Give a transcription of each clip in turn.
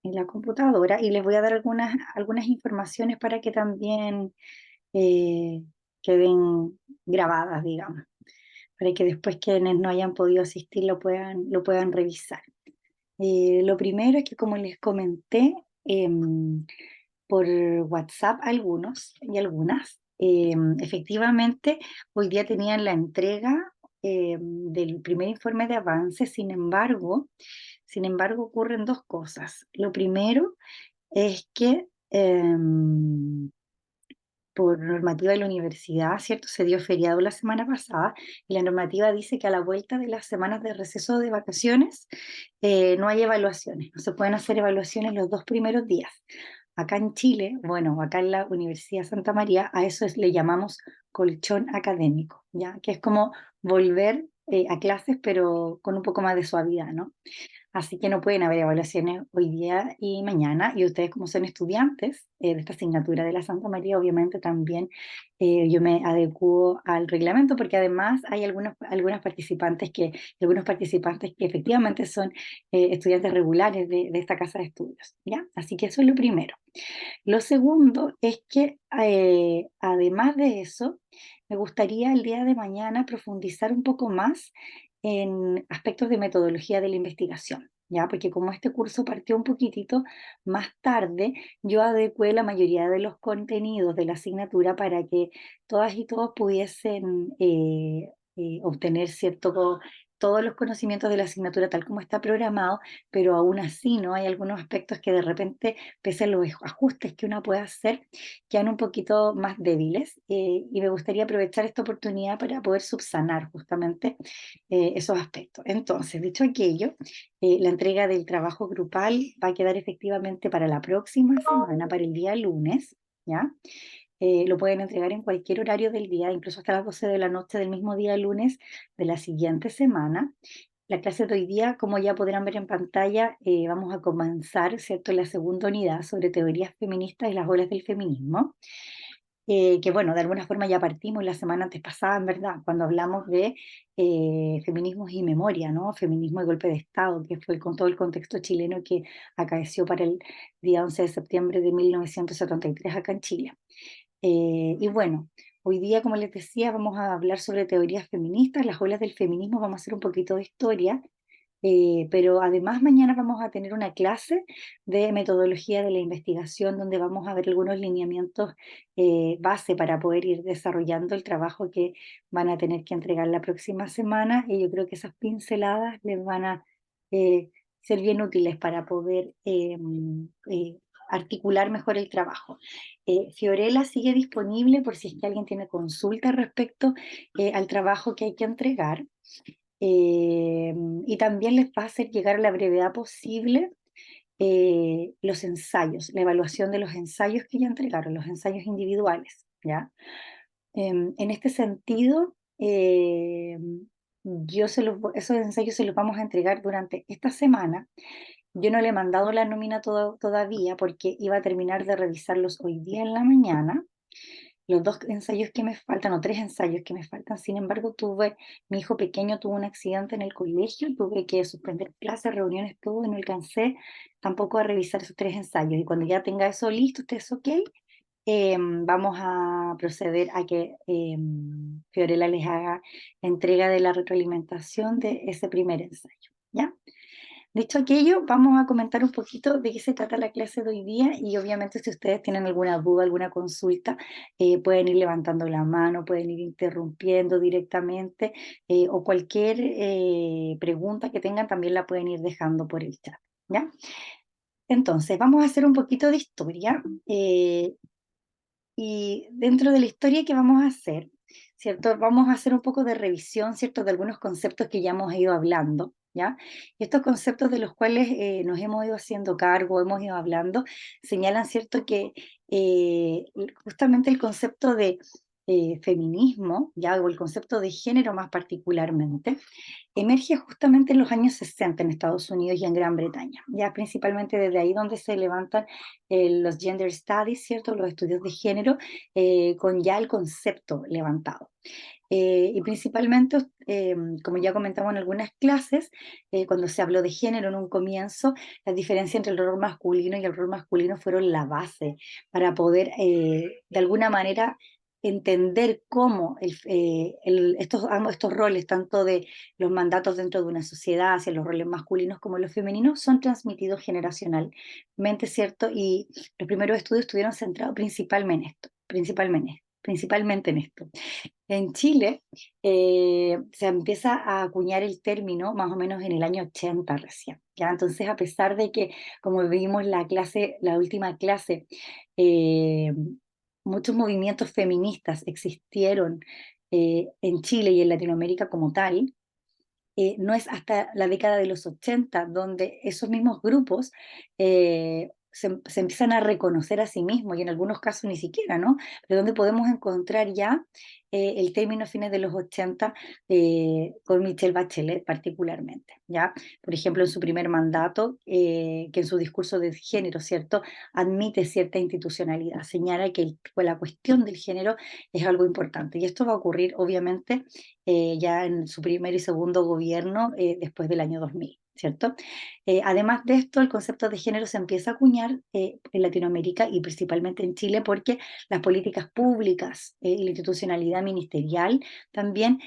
en la computadora y les voy a dar algunas informaciones para que también eh, queden grabadas, digamos, para que después quienes no hayan podido asistir lo puedan revisar. Lo primero es que, como les comenté, por WhatsApp algunos y algunas, efectivamente hoy día tenían la entrega del primer informe de avance. Sin embargo, ocurren dos cosas. Lo primero es que por normativa de la universidad, ¿cierto? Se dio feriado la semana pasada y la normativa dice que a la vuelta de las semanas de receso de vacaciones no hay evaluaciones, no se pueden hacer evaluaciones los dos primeros días. Acá en Chile, bueno, acá en la Universidad Santa María, a eso le llamamos colchón académico, ¿ya? Que es como volver a clases, pero con un poco más de suavidad, ¿no? Así que no pueden haber evaluaciones hoy día y mañana. Y ustedes, como son estudiantes de esta asignatura de la Santa María, obviamente también yo me adecuo al reglamento, porque además hay algunos participantes que efectivamente son estudiantes regulares de esta casa de estudios, ¿ya? Así que eso es lo primero. Lo segundo es que, además de eso, me gustaría el día de mañana profundizar un poco más en aspectos de metodología de la investigación, ¿ya? Porque como este curso partió un poquitito más tarde, yo adecué la mayoría de los contenidos de la asignatura para que todas y todos pudiesen obtener todos los conocimientos de la asignatura tal como está programado, pero aún así, ¿no? Hay algunos aspectos que de repente, pese a los ajustes que uno puede hacer, quedan un poquito más débiles, y me gustaría aprovechar esta oportunidad para poder subsanar justamente esos aspectos. Entonces, dicho aquello, la entrega del trabajo grupal va a quedar efectivamente para la próxima semana, para el día lunes, ¿ya? Lo pueden entregar en cualquier horario del día, incluso hasta las 12 de la noche del mismo día lunes de la siguiente semana. La clase de hoy día, como ya podrán ver en pantalla, vamos a comenzar, ¿cierto?, la segunda unidad sobre teorías feministas y las olas del feminismo, que bueno, de alguna forma ya partimos la semana antes pasada, en verdad, cuando hablamos de feminismos y memoria, ¿no? Feminismo y golpe de Estado, que fue con todo el contexto chileno que acaeció para el día 11 de septiembre de 1973 acá en Chile. Y bueno, hoy día, como les decía, vamos a hablar sobre teorías feministas, las olas del feminismo, vamos a hacer un poquito de historia, pero además mañana vamos a tener una clase de metodología de la investigación donde vamos a ver algunos lineamientos base para poder ir desarrollando el trabajo que van a tener que entregar la próxima semana, y yo creo que esas pinceladas les van a eh, ser bien útiles para poder articular mejor el trabajo. Fiorella sigue disponible por si es que alguien tiene consulta respecto al trabajo que hay que entregar, eh, y también les va a hacer llegar a la brevedad posible los ensayos, la evaluación de los ensayos que ya entregaron, los ensayos individuales, ¿ya? En este sentido, esos ensayos se los vamos a entregar durante esta semana. Yo no le he mandado la nómina todavía porque iba a terminar de revisarlos hoy día en la mañana. Los dos ensayos que me faltan, o tres ensayos que me faltan, sin embargo, mi hijo pequeño tuvo un accidente en el colegio, tuve que suspender clases, reuniones, todo, y no alcancé tampoco a revisar esos tres ensayos. Y cuando ya tenga eso listo, ustedes ok, vamos a proceder a que Fiorella les haga entrega de la retroalimentación de ese primer ensayo, ¿ya? Dicho aquello, vamos a comentar un poquito de qué se trata la clase de hoy día, y obviamente si ustedes tienen alguna duda, alguna consulta, pueden ir levantando la mano, pueden ir interrumpiendo directamente, o cualquier pregunta que tengan también la pueden ir dejando por el chat, ¿ya? Entonces, vamos a hacer un poquito de historia, y dentro de la historia que vamos a hacer, ¿cierto? Vamos a hacer un poco de revisión, ¿cierto?, de algunos conceptos que ya hemos ido hablando, ¿ya? Y estos conceptos de los cuales nos hemos ido haciendo cargo, hemos ido hablando, señalan, ¿cierto?, que justamente el concepto de feminismo, ¿ya?, o el concepto de género más particularmente, emerge justamente en los años 60 en Estados Unidos y en Gran Bretaña, ya principalmente desde ahí donde se levantan los gender studies, ¿cierto?, los estudios de género, con ya el concepto levantado. Y principalmente, como ya comentamos en algunas clases, cuando se habló de género en un comienzo, la diferencia entre el rol masculino y el rol masculino fueron la base para poder, de alguna manera, entender cómo estos roles, tanto de los mandatos dentro de una sociedad, hacia los roles masculinos como los femeninos, son transmitidos generacionalmente, ¿cierto? Y los primeros estudios estuvieron centrados principalmente en esto. En Chile se empieza a acuñar el término más o menos en el año 80 recién, ¿ya? Entonces, a pesar de que, como vimos la última clase, eh, muchos movimientos feministas existieron en Chile y en Latinoamérica como tal, no es hasta la década de los 80 donde esos mismos grupos se empiezan a reconocer a sí mismos, y en algunos casos ni siquiera, ¿no? Pero donde podemos encontrar ya el término a fines de los 80 con Michelle Bachelet particularmente, ¿ya? Por ejemplo, en su primer mandato, que en su discurso de género, ¿cierto? Admite cierta institucionalidad, señala que la cuestión del género es algo importante. Y esto va a ocurrir, obviamente, ya en su primer y segundo gobierno después del año 2000, ¿cierto? Además de esto, el concepto de género se empieza a acuñar en Latinoamérica y principalmente en Chile porque las políticas públicas y la institucionalidad ministerial también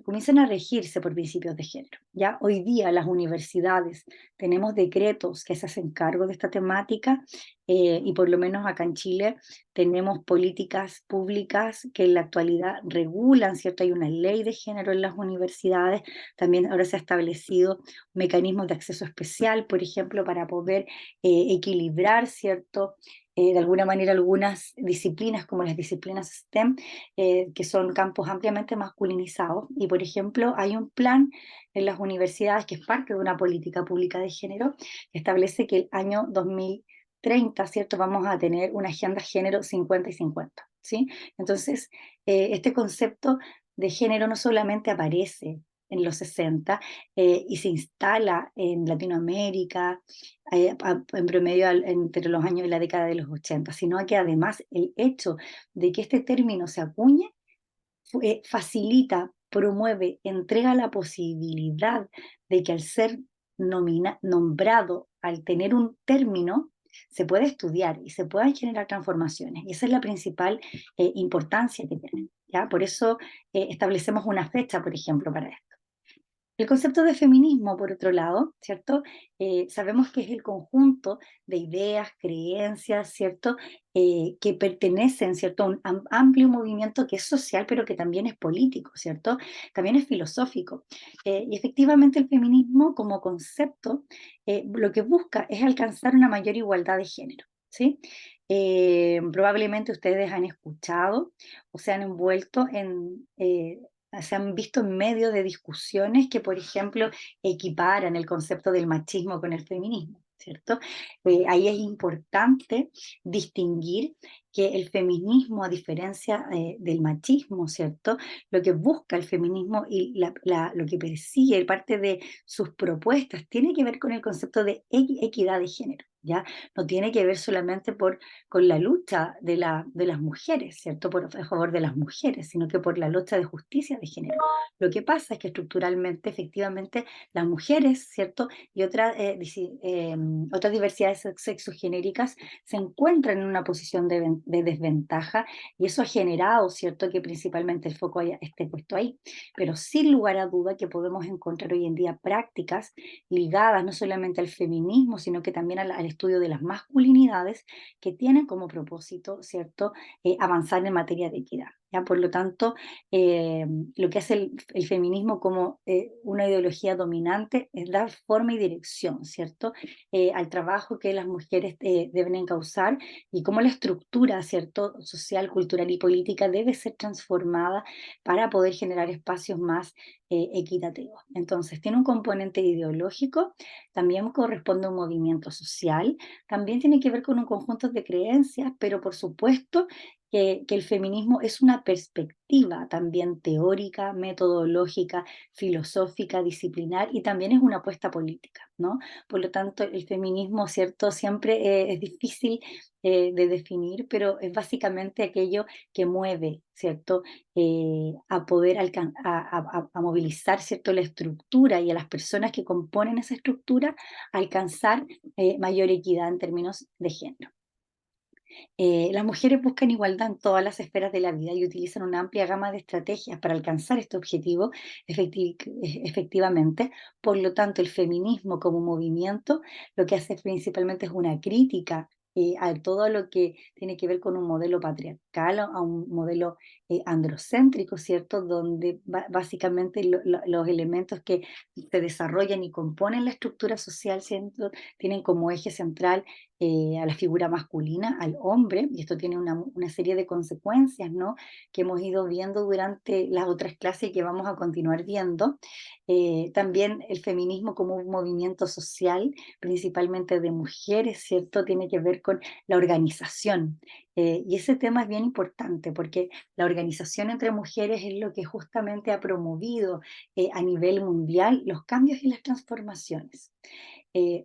comienzan a regirse por principios de género. Ya hoy día las universidades tenemos decretos que se hacen cargo de esta temática y por lo menos acá en Chile tenemos políticas públicas que en la actualidad regulan, ¿cierto? Hay una ley de género en las universidades, también ahora se ha establecido mecanismos de acceso especial, por ejemplo, para poder equilibrar, ¿cierto? De alguna manera algunas disciplinas como las disciplinas STEM, que son campos ampliamente masculinizados. Y, por ejemplo, hay un plan en las universidades que es parte de una política pública de género que establece que el año 2030, ¿cierto? Vamos a tener una agenda género 50 y 50, ¿sí? Entonces, este concepto de género no solamente aparece en los 60 y se instala en Latinoamérica en promedio entre los años y la década de los 80, sino que además el hecho de que este término se acuñe facilita, promueve, entrega la posibilidad de que al ser nombrado, al tener un término, se puede estudiar y se puedan generar transformaciones. Y esa es la principal importancia que tiene, ¿ya? Por eso establecemos una fecha, por ejemplo, para esto. El concepto de feminismo, por otro lado, ¿cierto? Sabemos que es el conjunto de ideas, creencias, ¿cierto? Que pertenecen, ¿cierto? A un amplio movimiento que es social, pero que también es político, ¿cierto? También es filosófico. Y efectivamente el feminismo como concepto lo que busca es alcanzar una mayor igualdad de género, ¿sí? Probablemente ustedes han escuchado o se han envuelto se han visto en medio de discusiones que, por ejemplo, equiparan el concepto del machismo con el feminismo, ¿cierto? Ahí es importante distinguir que el feminismo, a diferencia del machismo, ¿cierto? Lo que busca el feminismo y lo que persigue, parte de sus propuestas, tiene que ver con el concepto de equidad de género, ¿ya? No tiene que ver solamente con la lucha de las mujeres, ¿cierto? A favor de las mujeres, sino que por la lucha de justicia de género. Lo que pasa es que estructuralmente, efectivamente, las mujeres, ¿cierto? Y otras diversidades sexogenéricas se encuentran en una posición de desventaja y eso ha generado, ¿cierto?, que principalmente el foco esté puesto ahí. Pero sin lugar a duda que podemos encontrar hoy en día prácticas ligadas no solamente al feminismo, sino que también al estudio de las masculinidades que tienen como propósito, ¿cierto?, avanzar en materia de equidad. ¿Ya? Por lo tanto, lo que hace el feminismo como una ideología dominante es dar forma y dirección, ¿cierto?, al trabajo que las mujeres deben encauzar y cómo la estructura, ¿cierto?, social, cultural y política debe ser transformada para poder generar espacios más equitativos. Entonces, tiene un componente ideológico, también corresponde a un movimiento social, también tiene que ver con un conjunto de creencias, pero por supuesto que el feminismo es una perspectiva también teórica, metodológica, filosófica, disciplinar y también es una apuesta política, ¿no? Por lo tanto, el feminismo, ¿cierto? Siempre es difícil de definir, pero es básicamente aquello que mueve, ¿cierto? A poder a movilizar, ¿cierto? La estructura y a las personas que componen esa estructura a alcanzar mayor equidad en términos de género. Las mujeres buscan igualdad en todas las esferas de la vida y utilizan una amplia gama de estrategias para alcanzar este objetivo efectivamente. Por lo tanto, el feminismo como movimiento lo que hace principalmente es una crítica a todo lo que tiene que ver con un modelo patriarcal, a un modelo androcéntrico, ¿cierto? Donde básicamente los elementos que se desarrollan y componen la estructura social, ¿cierto? Tienen como eje central a la figura masculina, al hombre, y esto tiene una serie de consecuencias, ¿no? Que hemos ido viendo durante las otras clases y que vamos a continuar viendo. También el feminismo como un movimiento social, principalmente de mujeres, ¿cierto? Tiene que ver con la organización. Y ese tema es bien importante porque la organización entre mujeres es lo que justamente ha promovido a nivel mundial los cambios y las transformaciones.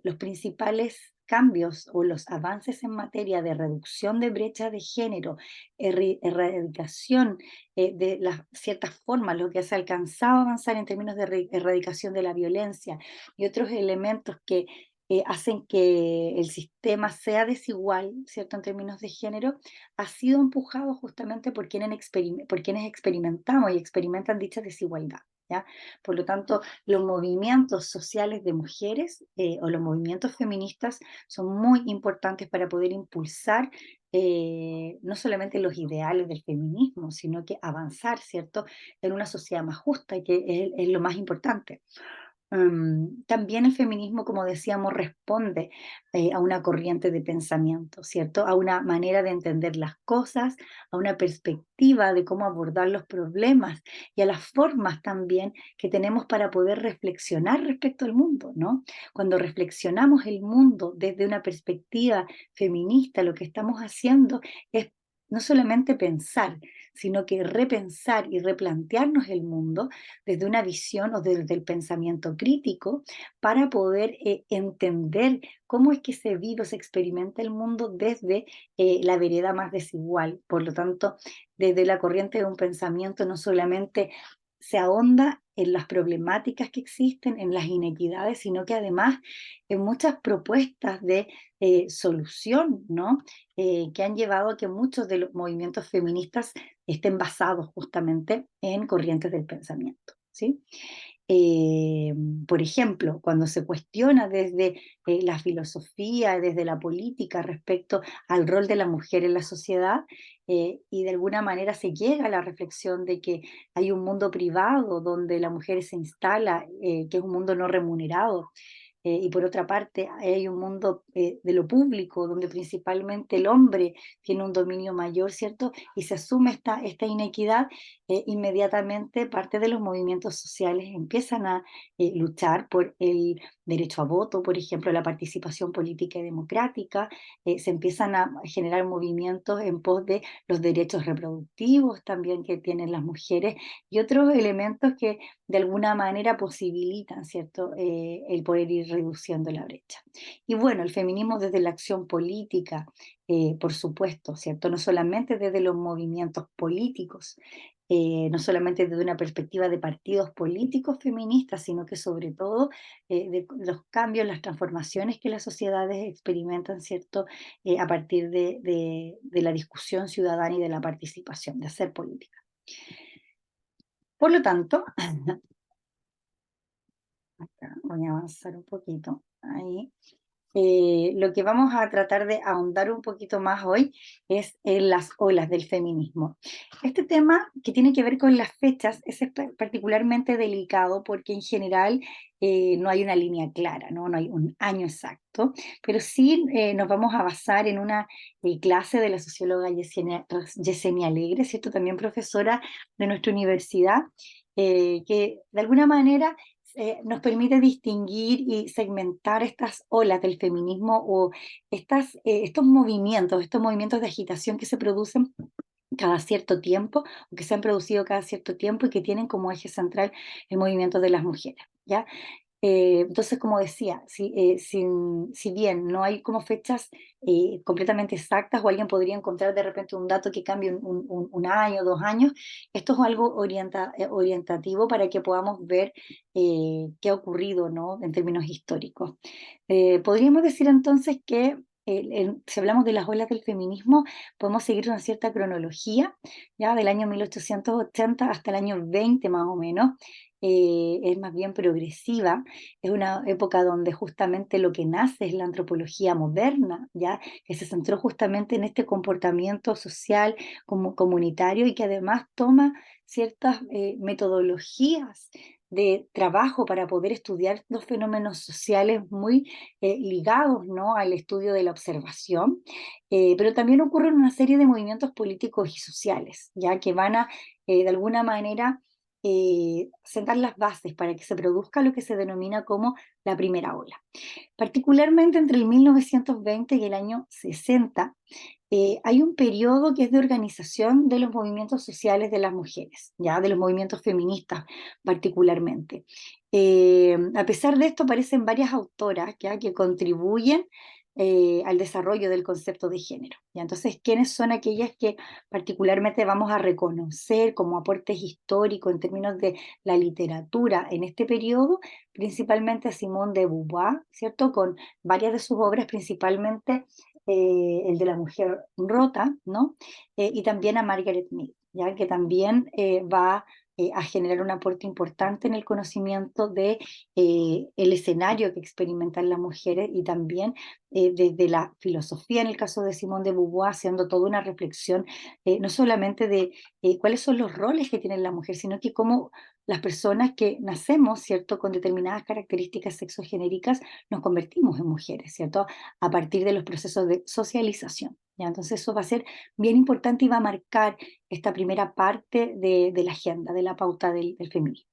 Los principales cambios o los avances en materia de reducción de brecha de género, erradicación de las ciertas formas, lo que se ha alcanzado a avanzar en términos de erradicación de la violencia y otros elementos que hacen que el sistema sea desigual, ¿cierto?, en términos de género, ha sido empujado justamente por quienes experimentamos y experimentan dicha desigualdad, ¿ya? Por lo tanto, los movimientos sociales de mujeres o los movimientos feministas son muy importantes para poder impulsar no solamente los ideales del feminismo, sino que avanzar, ¿cierto?, en una sociedad más justa, y que es lo más importante. También el feminismo, como decíamos, responde a una corriente de pensamiento, ¿cierto? A una manera de entender las cosas, a una perspectiva de cómo abordar los problemas y a las formas también que tenemos para poder reflexionar respecto al mundo, ¿no? Cuando reflexionamos el mundo desde una perspectiva feminista, lo que estamos haciendo es no solamente pensar, sino que repensar y replantearnos el mundo desde una visión o desde el pensamiento crítico para poder entender cómo es que se vive o se experimenta el mundo desde la vereda más desigual. Por lo tanto, desde la corriente de un pensamiento no solamente se ahonda en las problemáticas que existen, en las inequidades, sino que además en muchas propuestas de solución, ¿no? Que han llevado a que muchos de los movimientos feministas estén basados justamente en corrientes del pensamiento, ¿sí? Eh, por ejemplo, cuando se cuestiona desde la filosofía, desde la política respecto al rol de la mujer en la sociedad, y de alguna manera se llega a la reflexión de que hay un mundo privado donde la mujer se instala, que es un mundo no remunerado, y por otra parte hay un mundo de lo público, donde principalmente el hombre tiene un dominio mayor, ¿cierto? Y se asume esta inequidad, inmediatamente parte de los movimientos sociales empiezan a luchar por el derecho a voto, por ejemplo, la participación política y democrática, se empiezan a generar movimientos en pos de los derechos reproductivos también que tienen las mujeres y otros elementos que de alguna manera posibilitan, ¿cierto?, el poder ir reduciendo la brecha. Y bueno, el feminismo desde la acción política, por supuesto, ¿cierto? No solamente desde los movimientos políticos, no solamente desde una perspectiva de partidos políticos feministas, sino que sobre todo de los cambios, las transformaciones que las sociedades experimentan, ¿cierto? A partir de la discusión ciudadana y de la participación, de hacer política. Por lo tanto, acá voy a avanzar un poquito. Ahí. Lo que vamos a tratar de ahondar un poquito más hoy es en las olas del feminismo. Este tema que tiene que ver con las fechas es particularmente delicado porque en general no hay una línea clara, ¿no? No hay un año exacto, pero sí nos vamos a basar en una clase de la socióloga Yesenia Alegre, ¿cierto? También profesora de nuestra universidad, que de alguna manera nos permite distinguir y segmentar estas olas del feminismo o estos movimientos de agitación que se producen cada cierto tiempo, o que se han producido cada cierto tiempo y que tienen como eje central el movimiento de las mujeres, ¿ya? Entonces, como decía, si bien no hay como fechas completamente exactas, o alguien podría encontrar de repente un dato que cambie un año, 2 años, esto es algo orientativo para que podamos ver qué ha ocurrido, ¿no? En términos históricos. Podríamos decir entonces que si hablamos de las olas del feminismo, podemos seguir una cierta cronología, ya del año 1880 hasta el año 20 más o menos. Es más bien progresiva, es una época donde justamente lo que nace es la antropología moderna, ya que se centró justamente en este comportamiento social como comunitario y que además toma ciertas metodologías de trabajo para poder estudiar los fenómenos sociales muy ligados, ¿no? Al estudio de la observación, pero también ocurren una serie de movimientos políticos y sociales, ya que van a, de alguna manera, sentar las bases para que se produzca lo que se denomina como la primera ola. Particularmente entre el 1920 y el año 60, hay un periodo que es de organización de los movimientos sociales de las mujeres, ya de los movimientos feministas particularmente. A pesar de esto, aparecen varias autoras ya, que contribuyen al desarrollo del concepto de género. ¿Ya? Entonces, ¿quiénes son aquellas que particularmente vamos a reconocer como aportes históricos en términos de la literatura en este periodo? Principalmente a Simone de Beauvoir, ¿cierto? Con varias de sus obras, principalmente el de la mujer rota, ¿no? Y también a Margaret Mead, ¿ya? Que también va a generar un aporte importante en el conocimiento de el escenario que experimentan las mujeres y también desde la filosofía, en el caso de Simone de Beauvoir, haciendo toda una reflexión no solamente de cuáles son los roles que tiene la mujer, sino que cómo las personas que nacemos, ¿cierto?, con determinadas características sexogenéricas, nos convertimos en mujeres, ¿cierto?, a partir de los procesos de socialización. ¿Ya? Entonces eso va a ser bien importante y va a marcar esta primera parte de la agenda, de la pauta del feminismo.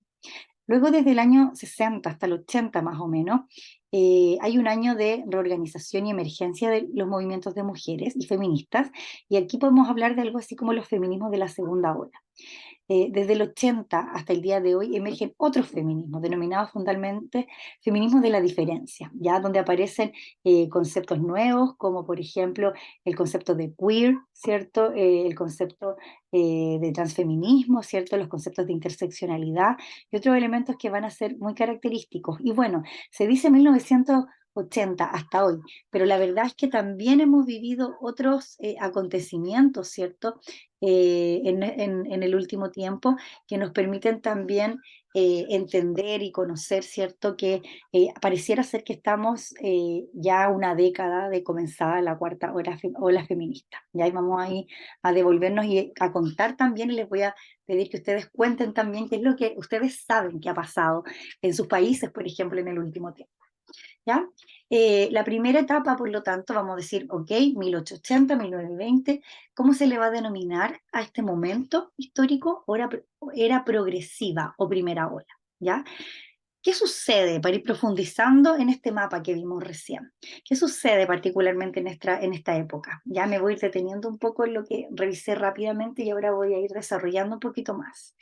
Luego, desde el año 60 hasta el 80 más o menos, hay un año de reorganización y emergencia de los movimientos de mujeres y feministas, y aquí podemos hablar de algo así como los feminismos de la segunda ola. Desde el 80 hasta el día de hoy emergen otros feminismos, denominados fundamentalmente feminismos de la diferencia, ya donde aparecen conceptos nuevos, como por ejemplo el concepto de queer, ¿cierto? El concepto de transfeminismo, ¿cierto? Los conceptos de interseccionalidad y otros elementos que van a ser muy característicos. Y bueno, se dice 1980 hasta hoy, pero la verdad es que también hemos vivido otros acontecimientos, ¿cierto? En el último tiempo, que nos permiten también entender y conocer, ¿cierto? Que pareciera ser que estamos ya una década de comenzada la cuarta ola feminista. Ya ahí vamos ahí a devolvernos y a contar también, y les voy a pedir que ustedes cuenten también qué es lo que ustedes saben que ha pasado en sus países, por ejemplo, en el último tiempo. ¿Ya? La primera etapa, por lo tanto, vamos a decir, ok, 1880, 1920, ¿cómo se le va a denominar a este momento histórico? Era progresiva o primera ola, ¿ya? ¿Qué sucede para ir profundizando en este mapa que vimos recién? ¿Qué sucede particularmente en esta época? Ya me voy a ir deteniendo un poco en lo que revisé rápidamente y ahora voy a ir desarrollando un poquito más.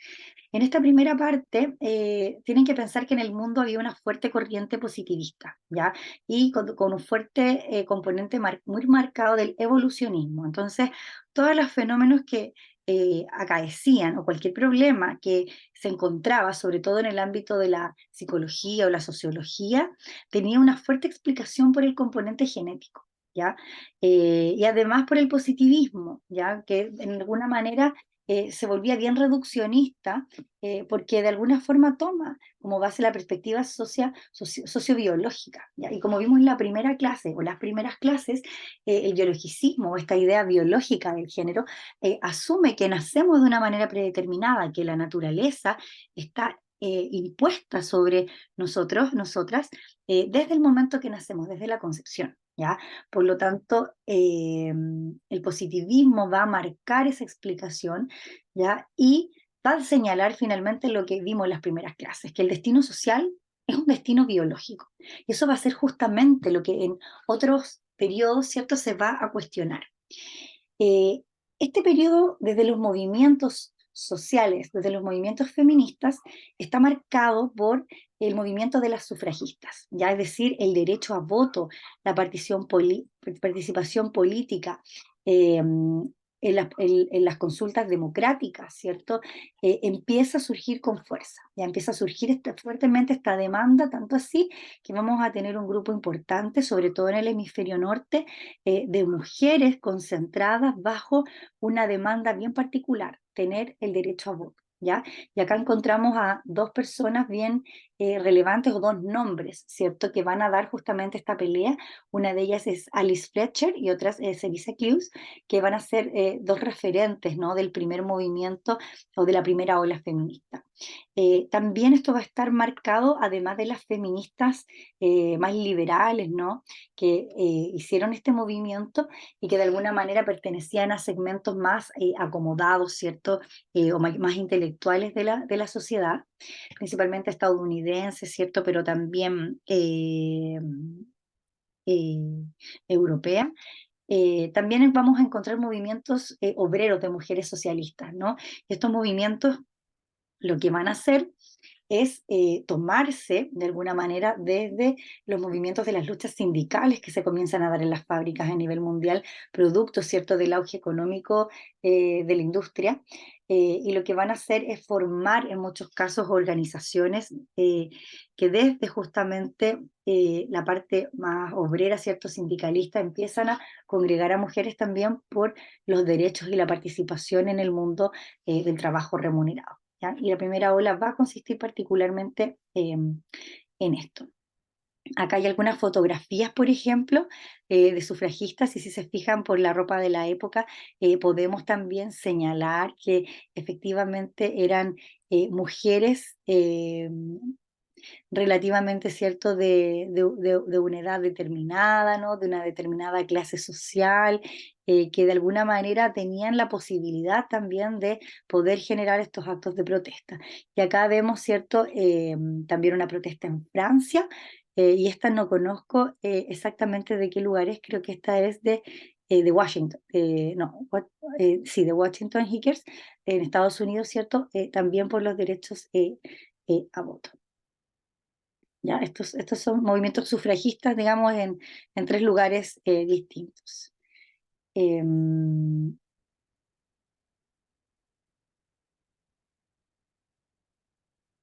En esta primera parte, tienen que pensar que en el mundo había una fuerte corriente positivista, ¿ya? Y con un fuerte componente muy marcado del evolucionismo. Entonces, todos los fenómenos que acaecían o cualquier problema que se encontraba, sobre todo en el ámbito de la psicología o la sociología, tenía una fuerte explicación por el componente genético, ¿ya? Y además por el positivismo, ¿ya? Que en alguna manera se volvía bien reduccionista, porque de alguna forma toma como base la perspectiva sociobiológica, ¿ya? Y como vimos en la primera clase o las primeras clases, el biologicismo o esta idea biológica del género asume que nacemos de una manera predeterminada, que la naturaleza está impuesta sobre nosotros, nosotras, desde el momento que nacemos, desde la concepción. ¿Ya? Por lo tanto, el positivismo va a marcar esa explicación, ¿ya? Y va a señalar finalmente lo que vimos en las primeras clases, que el destino social es un destino biológico. Y eso va a ser justamente lo que en otros periodos, ¿cierto?, se va a cuestionar. Eh, Este periodo, desde los movimientos sociales, desde los movimientos feministas, está marcado por el movimiento de las sufragistas, ya es decir, el derecho a voto, la participación política, eh, en las consultas democráticas, ¿cierto? Empieza a surgir con fuerza, ya empieza a surgir fuertemente esta demanda, tanto así que vamos a tener un grupo importante, sobre todo en el hemisferio norte, de mujeres concentradas bajo una demanda bien particular, tener el derecho a voto, ¿ya? Y acá encontramos a dos personas bien relevantes o dos nombres, ¿cierto? Que van a dar justamente esta pelea. Una de ellas es Alice Fletcher y otra es Elisa Clues, que van a ser dos referentes, ¿no? Del primer movimiento o de la primera ola feminista. También esto va a estar marcado, además de las feministas más liberales, ¿no? Que hicieron este movimiento y que de alguna manera pertenecían a segmentos más acomodados, ¿cierto? O más intelectuales de la sociedad, principalmente estadounidenses, ¿cierto? Pero también eh, europea. También vamos a encontrar movimientos obreros de mujeres socialistas, ¿no? Estos movimientos lo que van a hacer es tomarse de alguna manera desde los movimientos de las luchas sindicales que se comienzan a dar en las fábricas a nivel mundial, producto, ¿cierto?, del auge económico de la industria, y lo que van a hacer es formar en muchos casos organizaciones que desde justamente la parte más obrera, ¿cierto?, sindicalista, empiezan a congregar a mujeres también por los derechos y la participación en el mundo del trabajo remunerado. ¿Ya? Y la primera ola va a consistir particularmente en esto. Acá hay algunas fotografías, por ejemplo, de sufragistas, y si se fijan por la ropa de la época, podemos también señalar que efectivamente eran mujeres relativamente, ¿cierto?, de una edad determinada, ¿no? De una determinada clase social, que de alguna manera tenían la posibilidad también de poder generar estos actos de protesta. Y acá vemos, ¿cierto?, también una protesta en Francia, y esta no conozco exactamente de qué lugar es, creo que esta es de Washington, no, sí, de Washington Hickers, en Estados Unidos, ¿cierto? También por los derechos a voto. ¿Ya? Estos son movimientos sufragistas, digamos, en tres lugares distintos. Em,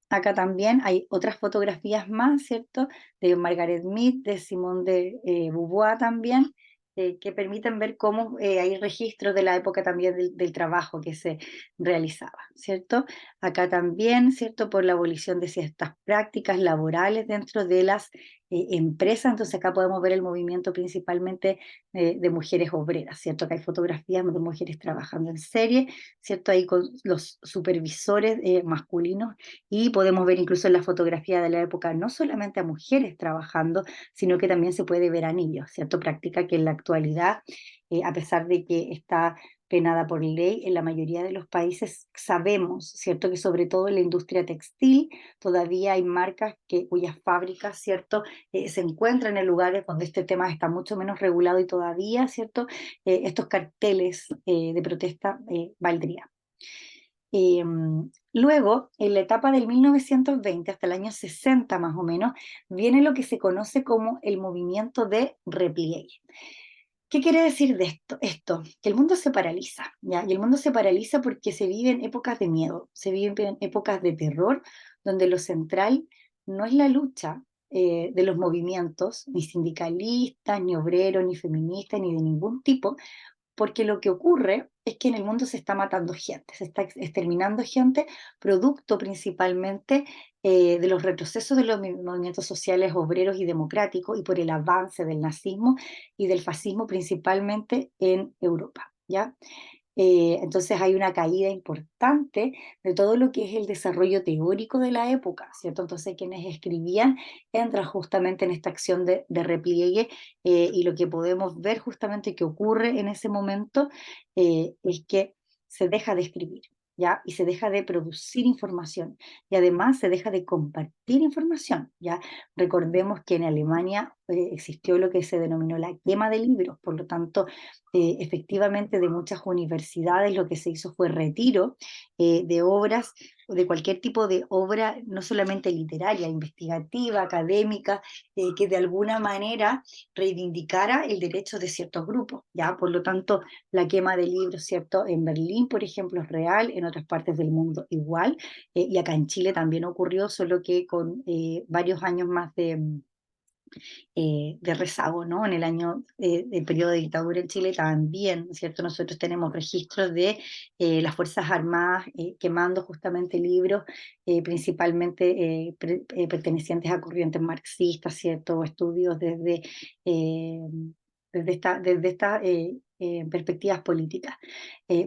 Acá también hay otras fotografías más, ¿cierto? De Margaret Mead, de Simone de Beauvoir también, que permiten ver cómo hay registros de la época también del trabajo que se realizaba, ¿cierto? Acá también, ¿cierto? Por la abolición de ciertas prácticas laborales dentro de las empresas, entonces acá podemos ver el movimiento principalmente de mujeres obreras, ¿cierto? Que hay fotografías de mujeres trabajando en serie, ¿cierto? Ahí con los supervisores masculinos, y podemos ver incluso en la fotografía de la época no solamente a mujeres trabajando, sino que también se puede ver a niños, ¿cierto? Práctica que en la actualidad, a pesar de que está penada por ley, en la mayoría de los países sabemos, ¿cierto? Que sobre todo en la industria textil todavía hay marcas cuyas fábricas, ¿cierto? Se encuentran en lugares donde este tema está mucho menos regulado y todavía, ¿cierto? Estos carteles de protesta valdrían. Eh, Luego, en la etapa del 1920 hasta el año 60 más o menos, viene lo que se conoce como el movimiento de repliegue. ¿Qué quiere decir de esto? Esto, que el mundo se paraliza, ¿ya? Y el mundo se paraliza porque se viven épocas de miedo, se viven épocas de terror, donde lo central no es la lucha de los movimientos, ni sindicalistas, ni obreros, ni feministas, ni de ningún tipo, porque lo que ocurre es que en el mundo se está matando gente, se está exterminando gente, producto principalmente de los retrocesos de los movimientos sociales obreros y democráticos y por el avance del nazismo y del fascismo principalmente en Europa, ¿ya? Entonces hay una caída importante de todo lo que es el desarrollo teórico de la época, ¿cierto? Entonces quienes escribían entran justamente en esta acción de repliegue, y lo que podemos ver justamente que ocurre en ese momento es que se deja de escribir, ¿ya? Y se deja de producir información y además se deja de compartir información, ¿ya? Recordemos que en Alemania existió lo que se denominó la quema de libros. Por lo tanto, efectivamente de muchas universidades lo que se hizo fue retiro de obras, de cualquier tipo de obra, no solamente literaria, investigativa, académica, que de alguna manera reivindicara el derecho de ciertos grupos, ¿ya? Por lo tanto, la quema de libros, ¿cierto? En Berlín, por ejemplo, es real, en otras partes del mundo igual, y acá en Chile también ocurrió, solo que con varios años más de rezago, ¿no? En el año del periodo de dictadura en Chile también, ¿cierto? Nosotros tenemos registros de las Fuerzas Armadas quemando justamente libros, principalmente pertenecientes a corrientes marxistas, ¿cierto? O estudios eh, desde esta perspectivas políticas.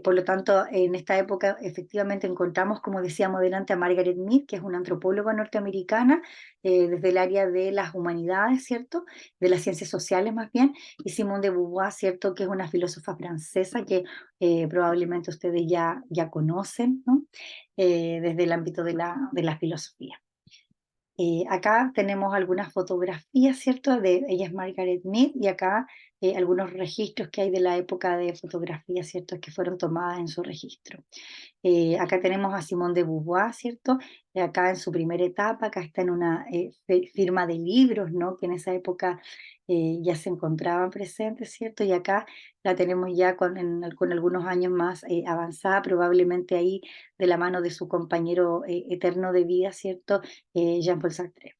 Por lo tanto, en esta época efectivamente encontramos, como decíamos delante, a Margaret Mead, que es una antropóloga norteamericana, desde el área de las humanidades, ¿cierto? De las ciencias sociales más bien, y Simone de Beauvoir, ¿cierto? Que es una filósofa francesa que probablemente ustedes ya conocen, ¿no? Desde el ámbito de la filosofía. Acá tenemos algunas fotografías, ¿cierto? De ella es Margaret Mead y acá algunos registros que hay de la época de fotografías, ¿cierto? Que fueron tomadas en su registro. Acá tenemos a Simone de Beauvoir, ¿cierto? Acá en su primera etapa, acá está en una firma de libros, ¿no? Que en esa época ya se encontraban presentes, ¿cierto? Y acá la tenemos ya con algunos años más avanzada, probablemente ahí de la mano de su compañero eterno de vida, ¿cierto? Jean-Paul Sartre.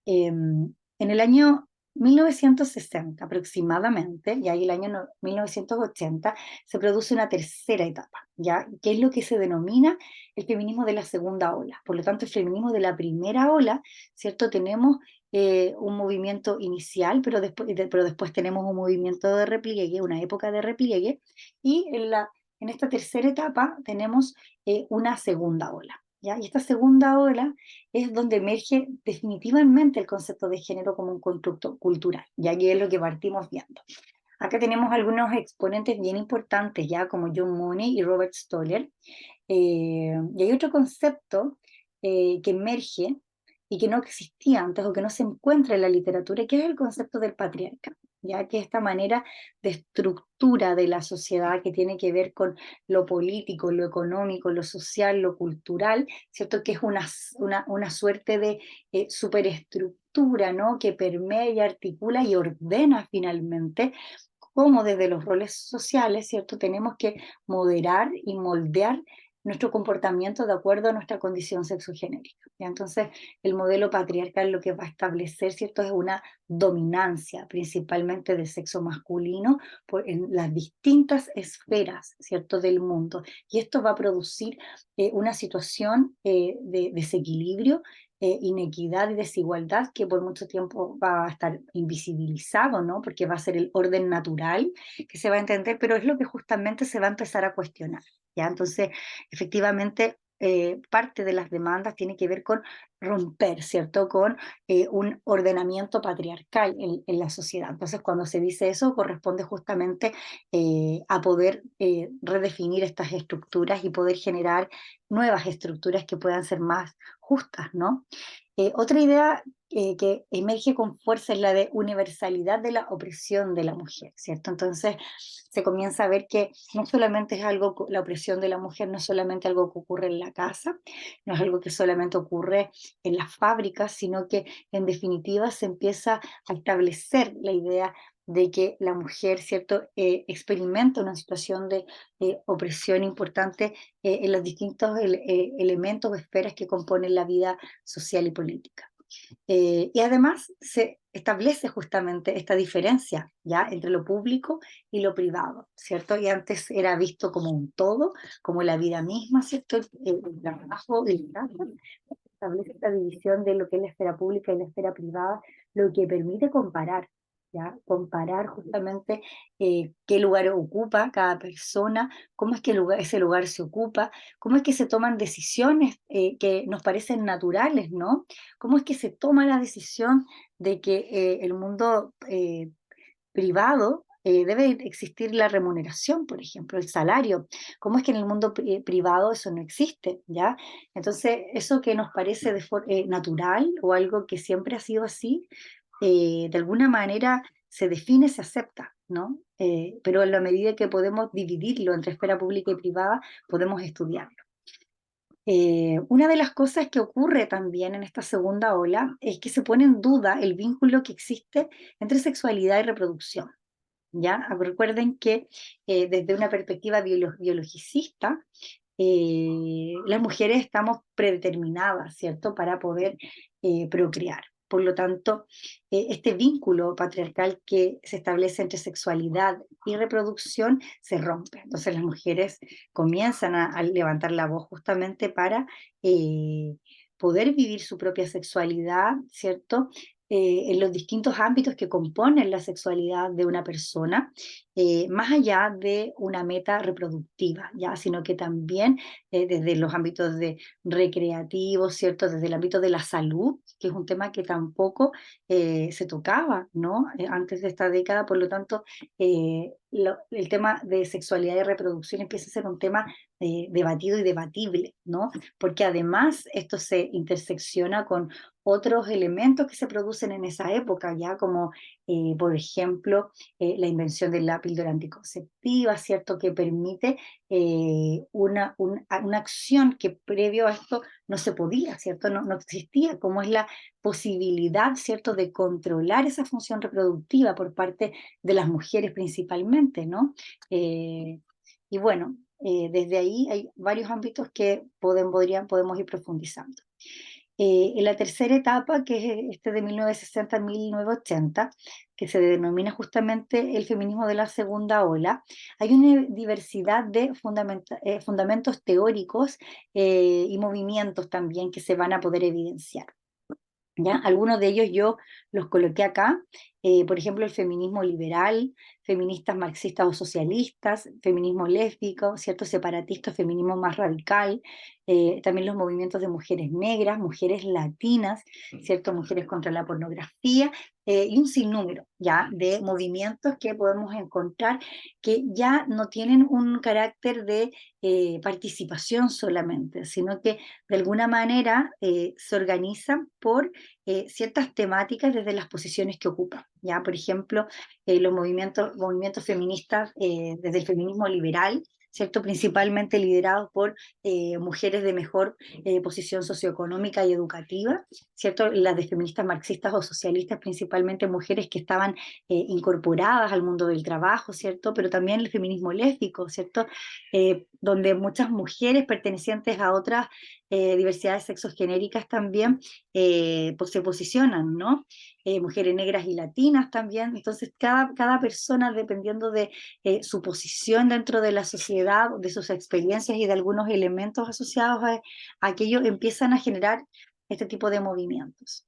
En el año 1960 aproximadamente, y ahí el año 1980, se produce una tercera etapa, ¿ya? Que es lo que se denomina el feminismo de la segunda ola. Por lo tanto, el feminismo de la primera ola, ¿cierto? Tenemos un movimiento inicial, pero después tenemos un movimiento de repliegue, una época de repliegue, y en esta tercera etapa tenemos una segunda ola. ¿Ya? Y esta segunda ola es donde emerge definitivamente el concepto de género como un constructo cultural, ya que es lo que partimos viendo. Acá tenemos algunos exponentes bien importantes, ya como John Money y Robert Stoller, y hay otro concepto que emerge y que no existía antes o que no se encuentra en la literatura, que es el concepto del patriarcado, ya que esta manera de estructura de la sociedad que tiene que ver con lo político, lo económico, lo social, lo cultural, ¿cierto? Que es una suerte de superestructura, ¿no? Que permea y articula y ordena finalmente cómo desde los roles sociales, ¿cierto? Tenemos que moderar y moldear nuestro comportamiento de acuerdo a nuestra condición sexogenérica. ¿Ya? Entonces, el modelo patriarcal lo que va a establecer, ¿cierto?, es una dominancia, principalmente del sexo masculino, en las distintas esferas, ¿cierto?, del mundo. Y esto va a producir una situación de desequilibrio, inequidad y desigualdad que por mucho tiempo va a estar invisibilizado, ¿no? Porque va a ser el orden natural que se va a entender, pero es lo que justamente se va a empezar a cuestionar, ¿ya? Entonces, efectivamente, parte de las demandas tiene que ver con romper, ¿cierto? Con un ordenamiento patriarcal en la sociedad. Entonces, cuando se dice eso, corresponde justamente a poder redefinir estas estructuras y poder generar nuevas estructuras que puedan ser más justas, ¿no? Otra idea que emerge con fuerza es la de universalidad de la opresión de la mujer, ¿cierto? Entonces se comienza a ver que no solamente es algo, la opresión de la mujer no es solamente algo que ocurre en la casa, no es algo que solamente ocurre en las fábricas, sino que en definitiva se empieza a establecer la idea de que la mujer, ¿cierto?, experimenta una situación de opresión importante en los distintos elementos o esferas que componen la vida social y política. Y además se establece justamente esta diferencia ya entre lo público y lo privado, ¿cierto? Y antes era visto como un todo, como la vida misma, ¿cierto? El trabajo y el casa. Establece esta división de lo que es la esfera pública y la esfera privada, lo que permite comparar, ¿ya? Comparar justamente qué lugar ocupa cada persona, cómo es que ese lugar se ocupa, cómo es que se toman decisiones que nos parecen naturales, ¿no? Cómo es que se toma la decisión de que el mundo privado debe existir la remuneración, por ejemplo, el salario. ¿Cómo es que en el mundo privado eso no existe? ¿Ya? Entonces, eso que nos parece natural o algo que siempre ha sido así, de alguna manera se define, se acepta, ¿no? Pero en la medida que podemos dividirlo entre esfera pública y privada, podemos estudiarlo. Una de las cosas que ocurre también en esta segunda ola es que se pone en duda el vínculo que existe entre sexualidad y reproducción. ¿Ya? Recuerden que desde una perspectiva biologicista, las mujeres estamos predeterminadas, ¿cierto?, para poder procrear. Por lo tanto, este vínculo patriarcal que se establece entre sexualidad y reproducción se rompe. Entonces las mujeres comienzan a levantar la voz justamente para eh, poder vivir su propia sexualidad, ¿cierto? En los distintos ámbitos que componen la sexualidad de una persona, más allá de una meta reproductiva, ¿ya? Sino que también desde los ámbitos de recreativos, ¿cierto? Desde el ámbito de la salud, que es un tema que tampoco se tocaba, ¿no? Antes de esta década, por lo tanto, el tema de sexualidad y reproducción empieza a ser un tema debatido y debatible, ¿no? Porque además esto se intersecciona con otros elementos que se producen en esa época, ya como, por ejemplo, la invención de la píldora anticonceptiva, ¿cierto? Que permite una acción que previo a esto no se podía, ¿cierto? No existía, como es la posibilidad, ¿cierto?, de controlar esa función reproductiva por parte de las mujeres principalmente, ¿no? Y bueno, desde ahí hay varios ámbitos que podemos ir profundizando. En la tercera etapa, que es este de 1960 a 1980, que se denomina justamente el feminismo de la segunda ola, hay una diversidad de fundamentos teóricos y movimientos también que se van a poder evidenciar. ¿Ya? Algunos de ellos yo los coloqué acá, por ejemplo, el feminismo liberal, feministas marxistas o socialistas, feminismo lésbico, cierto separatista, feminismo más radical, también los movimientos de mujeres negras, mujeres latinas, cierto, mujeres contra la pornografía, y un sinnúmero ya de movimientos que podemos encontrar que ya no tienen un carácter de participación solamente, sino que de alguna manera se organizan por ciertas temáticas desde las posiciones que ocupan. ¿Ya? Por ejemplo, los movimientos feministas desde el feminismo liberal, ¿cierto? Principalmente liderados por mujeres de mejor posición socioeconómica y educativa, ¿cierto? Las de feministas marxistas o socialistas, principalmente mujeres que estaban incorporadas al mundo del trabajo, ¿cierto? Pero también el feminismo lésbico, ¿cierto? Donde muchas mujeres pertenecientes a otras diversidades sexogenéricas también pues se posicionan, ¿no? Mujeres negras y latinas también, entonces cada persona dependiendo de su posición dentro de la sociedad, de sus experiencias y de algunos elementos asociados a aquello, empiezan a generar este tipo de movimientos.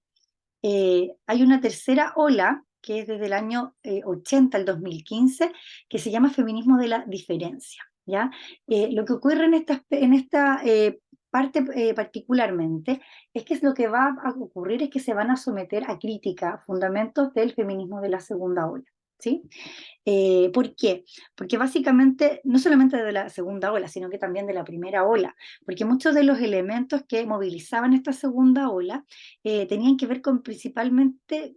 Hay una tercera ola que es desde el año 80 al 2015, que se llama feminismo de la diferencia, ¿ya? Lo que ocurre en esta parte particularmente es que lo que va a ocurrir es que se van a someter a crítica fundamentos del feminismo de la segunda ola, ¿sí? ¿Por qué? Porque básicamente, no solamente de la segunda ola, sino que también de la primera ola, porque muchos de los elementos que movilizaban esta segunda ola tenían que ver con principalmente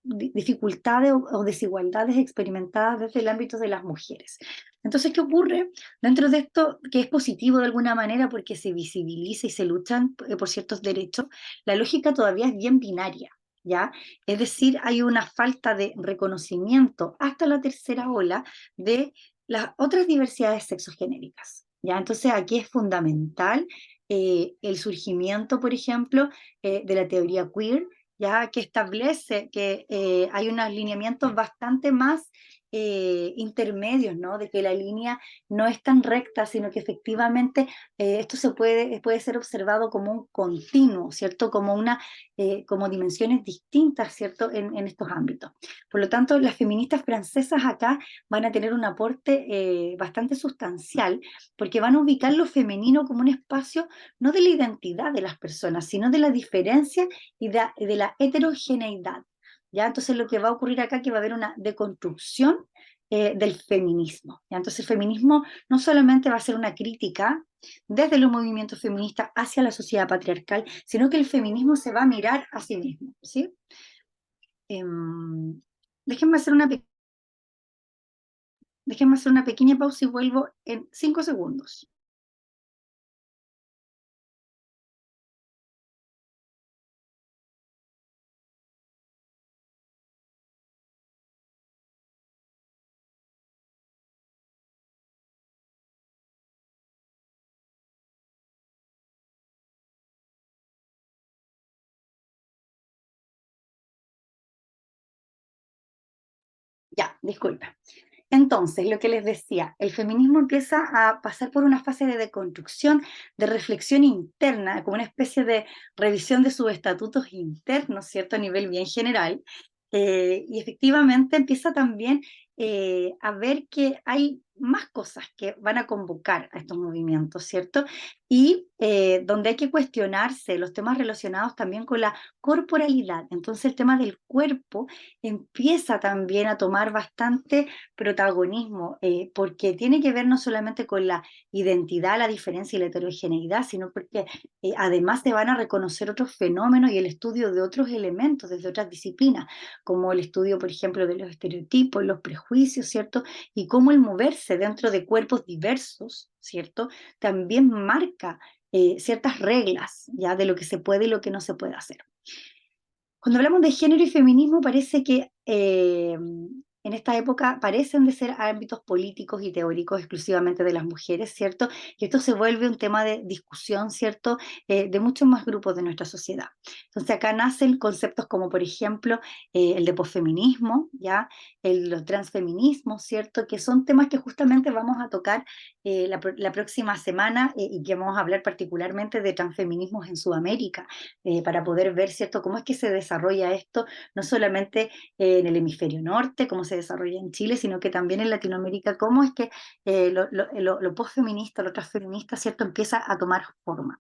dificultades o desigualdades experimentadas desde el ámbito de las mujeres. Entonces, ¿qué ocurre dentro de esto que es positivo de alguna manera porque se visibiliza y se luchan por ciertos derechos? La lógica todavía es bien binaria, ¿ya? Es decir, hay una falta de reconocimiento hasta la tercera ola de las otras diversidades sexogenéricas, ¿ya? Entonces aquí es fundamental el surgimiento, por ejemplo, de la teoría queer, ya que establece que hay unos lineamientos bastante más intermedios, ¿no? De que la línea no es tan recta, sino que efectivamente esto puede ser observado como un continuo, ¿cierto? Como dimensiones distintas, ¿cierto? En estos ámbitos. Por lo tanto, las feministas francesas acá van a tener un aporte bastante sustancial, porque van a ubicar lo femenino como un espacio no de la identidad de las personas, sino de la diferencia y de la heterogeneidad. ¿Ya? Entonces lo que va a ocurrir acá es que va a haber una deconstrucción del feminismo. ¿Ya? Entonces el feminismo no solamente va a ser una crítica desde los movimientos feministas hacia la sociedad patriarcal, sino que el feminismo se va a mirar a sí mismo, ¿sí? Em, déjenme hacer una, déjenme hacer una pequeña pausa y vuelvo en 5 segundos. Ya, disculpa. Entonces, lo que les decía, el feminismo empieza a pasar por una fase de deconstrucción, de reflexión interna, como una especie de revisión de sus estatutos internos, ¿cierto? A nivel bien general. Y efectivamente empieza también a ver que hay más cosas que van a convocar a estos movimientos, ¿cierto? Y donde hay que cuestionarse los temas relacionados también con la corporalidad. Entonces el tema del cuerpo empieza también a tomar bastante protagonismo, porque tiene que ver no solamente con la identidad, la diferencia y la heterogeneidad, sino porque además se van a reconocer otros fenómenos y el estudio de otros elementos desde otras disciplinas, como el estudio, por ejemplo, de los estereotipos, los prejuicios, ¿cierto? Y cómo el moverse dentro de cuerpos diversos, ¿cierto? También marca ciertas reglas, ¿ya? De lo que se puede y lo que no se puede hacer. Cuando hablamos de género y feminismo, parece que en esta época parecen de ser ámbitos políticos y teóricos exclusivamente de las mujeres, ¿cierto? Y esto se vuelve un tema de discusión, ¿cierto? De muchos más grupos de nuestra sociedad. Entonces acá nacen conceptos como, por ejemplo, el de posfeminismo, ¿ya? Los transfeminismos, ¿cierto? Que son temas que justamente vamos a tocar la próxima semana y que vamos a hablar particularmente de transfeminismos en Sudamérica para poder ver, ¿cierto?, cómo es que se desarrolla esto, no solamente en el hemisferio norte, cómo se desarrolla en Chile, sino que también en Latinoamérica, cómo es que lo posfeminista, lo transfeminista, ¿cierto?, empieza a tomar forma.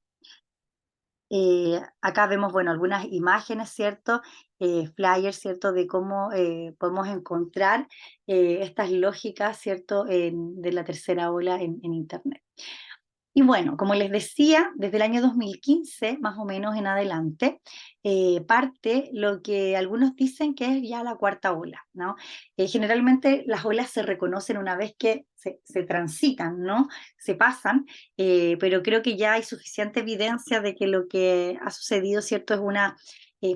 Acá vemos, bueno, algunas imágenes, ¿cierto? Flyers, ¿cierto? De cómo podemos encontrar estas lógicas, ¿cierto? De la tercera ola en Internet. Y bueno, como les decía, desde el año 2015, más o menos en adelante, parte lo que algunos dicen que es ya la cuarta ola, ¿no? Generalmente las olas se reconocen una vez que se transitan, ¿no? Se pasan, pero creo que ya hay suficiente evidencia de que lo que ha sucedido, ¿cierto?, es una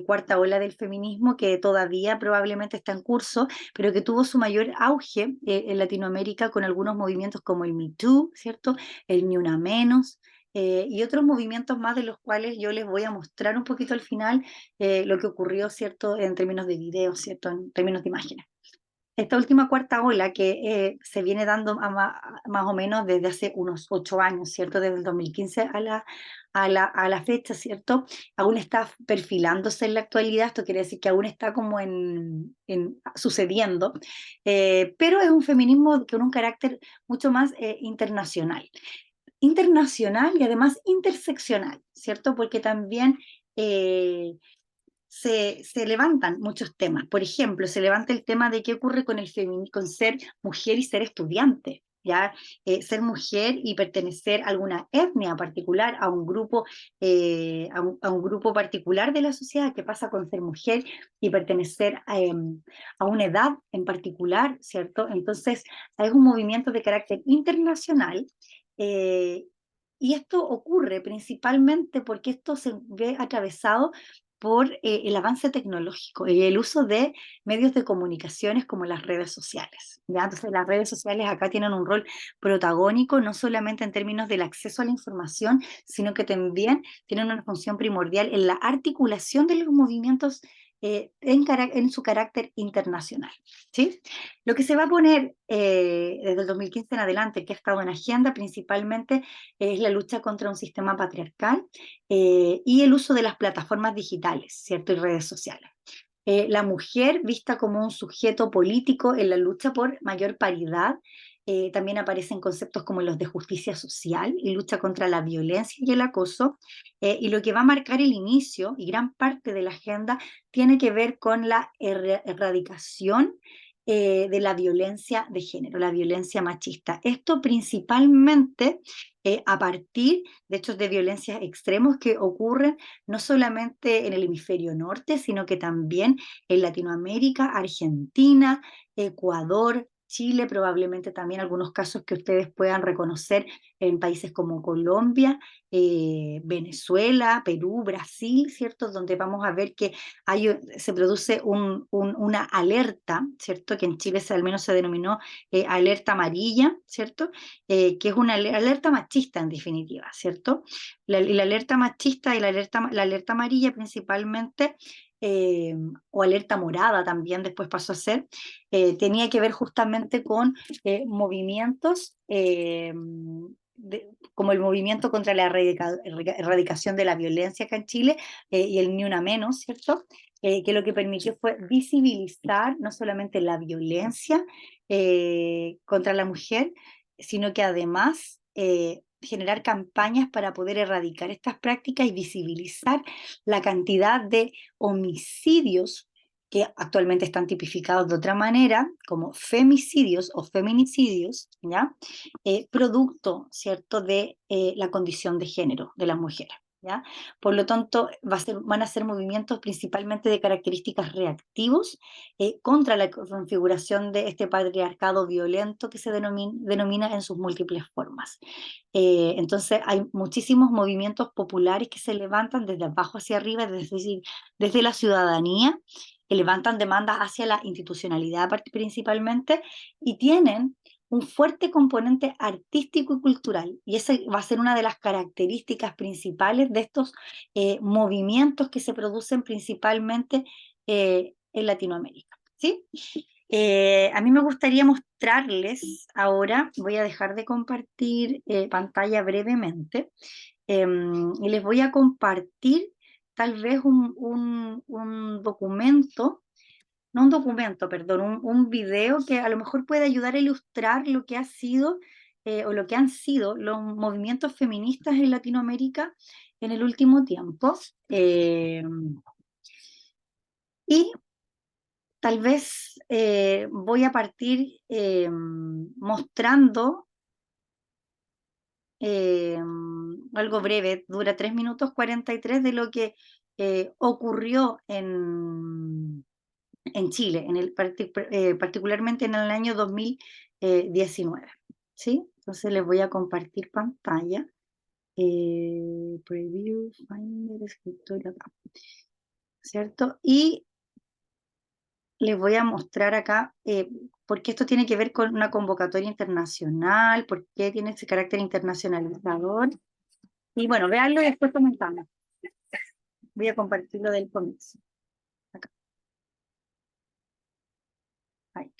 cuarta ola del feminismo que todavía probablemente está en curso, pero que tuvo su mayor auge en Latinoamérica con algunos movimientos como el Me Too, ¿cierto? El Ni Una Menos, y otros movimientos más de los cuales yo les voy a mostrar un poquito al final lo que ocurrió, ¿cierto?, en términos de video, ¿cierto?, en términos de imágenes. Esta última cuarta ola que se viene dando más o menos desde hace unos 8 años, ¿cierto? Desde el 2015 a la fecha, ¿cierto? Aún está perfilándose en la actualidad, esto quiere decir que aún está como sucediendo, pero es un feminismo con un carácter mucho más internacional. Internacional y además interseccional, ¿cierto? Porque también se levantan muchos temas. Por ejemplo, se levanta el tema de qué ocurre con con ser mujer y ser estudiante. ¿Ya? Ser mujer y pertenecer a alguna etnia particular, a un grupo, a un grupo particular de la sociedad, qué pasa con ser mujer y pertenecer a una edad en particular, ¿cierto? Entonces, es un movimiento de carácter internacional eh, y esto ocurre principalmente porque esto se ve atravesado por el avance tecnológico y el uso de medios de comunicaciones como las redes sociales. ¿Ya? Entonces las redes sociales acá tienen un rol protagónico, no solamente en términos del acceso a la información, sino que también tienen una función primordial en la articulación de los movimientos en su carácter internacional. ¿Sí? Lo que se va a poner desde el 2015 en adelante, que ha estado en agenda principalmente, es la lucha contra un sistema patriarcal y el uso de las plataformas digitales, ¿cierto? Y redes sociales. La mujer vista como un sujeto político en la lucha por mayor paridad. También aparecen conceptos como los de justicia social y lucha contra la violencia y el acoso. Y lo que va a marcar el inicio y gran parte de la agenda tiene que ver con la erradicación de la violencia de género, la violencia machista. Esto principalmente a partir de hechos de violencia extremos que ocurren no solamente en el hemisferio norte, sino que también en Latinoamérica, Argentina, Ecuador, Chile, probablemente también algunos casos que ustedes puedan reconocer en países como Colombia, Venezuela, Perú, Brasil, ¿cierto? Donde vamos a ver que se produce una alerta, ¿cierto? Que en Chile al menos se denominó alerta amarilla, ¿cierto? Que es una alerta machista en definitiva, ¿cierto? Y la alerta machista y la alerta amarilla principalmente, eh, o alerta morada también después pasó a ser, tenía que ver justamente con movimientos como el movimiento contra la erradicación de la violencia acá en Chile, y el Ni Una Menos, ¿cierto? Que lo que permitió fue visibilizar no solamente la violencia contra la mujer, sino que además generar campañas para poder erradicar estas prácticas y visibilizar la cantidad de homicidios que actualmente están tipificados de otra manera, como femicidios o feminicidios, ¿ya? Producto, ¿cierto?, de la condición de género de las mujeres. ¿Ya? Por lo tanto, van a ser movimientos principalmente de características reactivos contra la configuración de este patriarcado violento que se denomina en sus múltiples formas. Entonces, hay muchísimos movimientos populares que se levantan desde abajo hacia arriba, es decir, desde la ciudadanía, que levantan demandas hacia la institucionalidad principalmente y tienen un fuerte componente artístico y cultural. Y esa va a ser una de las características principales de estos movimientos que se producen principalmente en Latinoamérica. ¿Sí? A mí me gustaría mostrarles ahora, voy a dejar de compartir pantalla brevemente, y les voy a compartir tal vez un documento, no un documento, perdón, un video que a lo mejor puede ayudar a ilustrar lo que ha sido o lo que han sido los movimientos feministas en Latinoamérica en el último tiempo. Y tal vez voy a partir mostrando eh, algo breve, dura 3 minutos 43 de lo que ocurrió en Chile, particularmente en el año 2019. ¿Sí? Entonces les voy a compartir pantalla. Preview, Finder, escritorio acá. ¿Cierto? Y les voy a mostrar acá por qué esto tiene que ver con una convocatoria internacional, por qué tiene ese carácter internacionalizador. Y bueno, véanlo y después comentamos. Voy a compartirlo del comienzo. Acá. Ahí.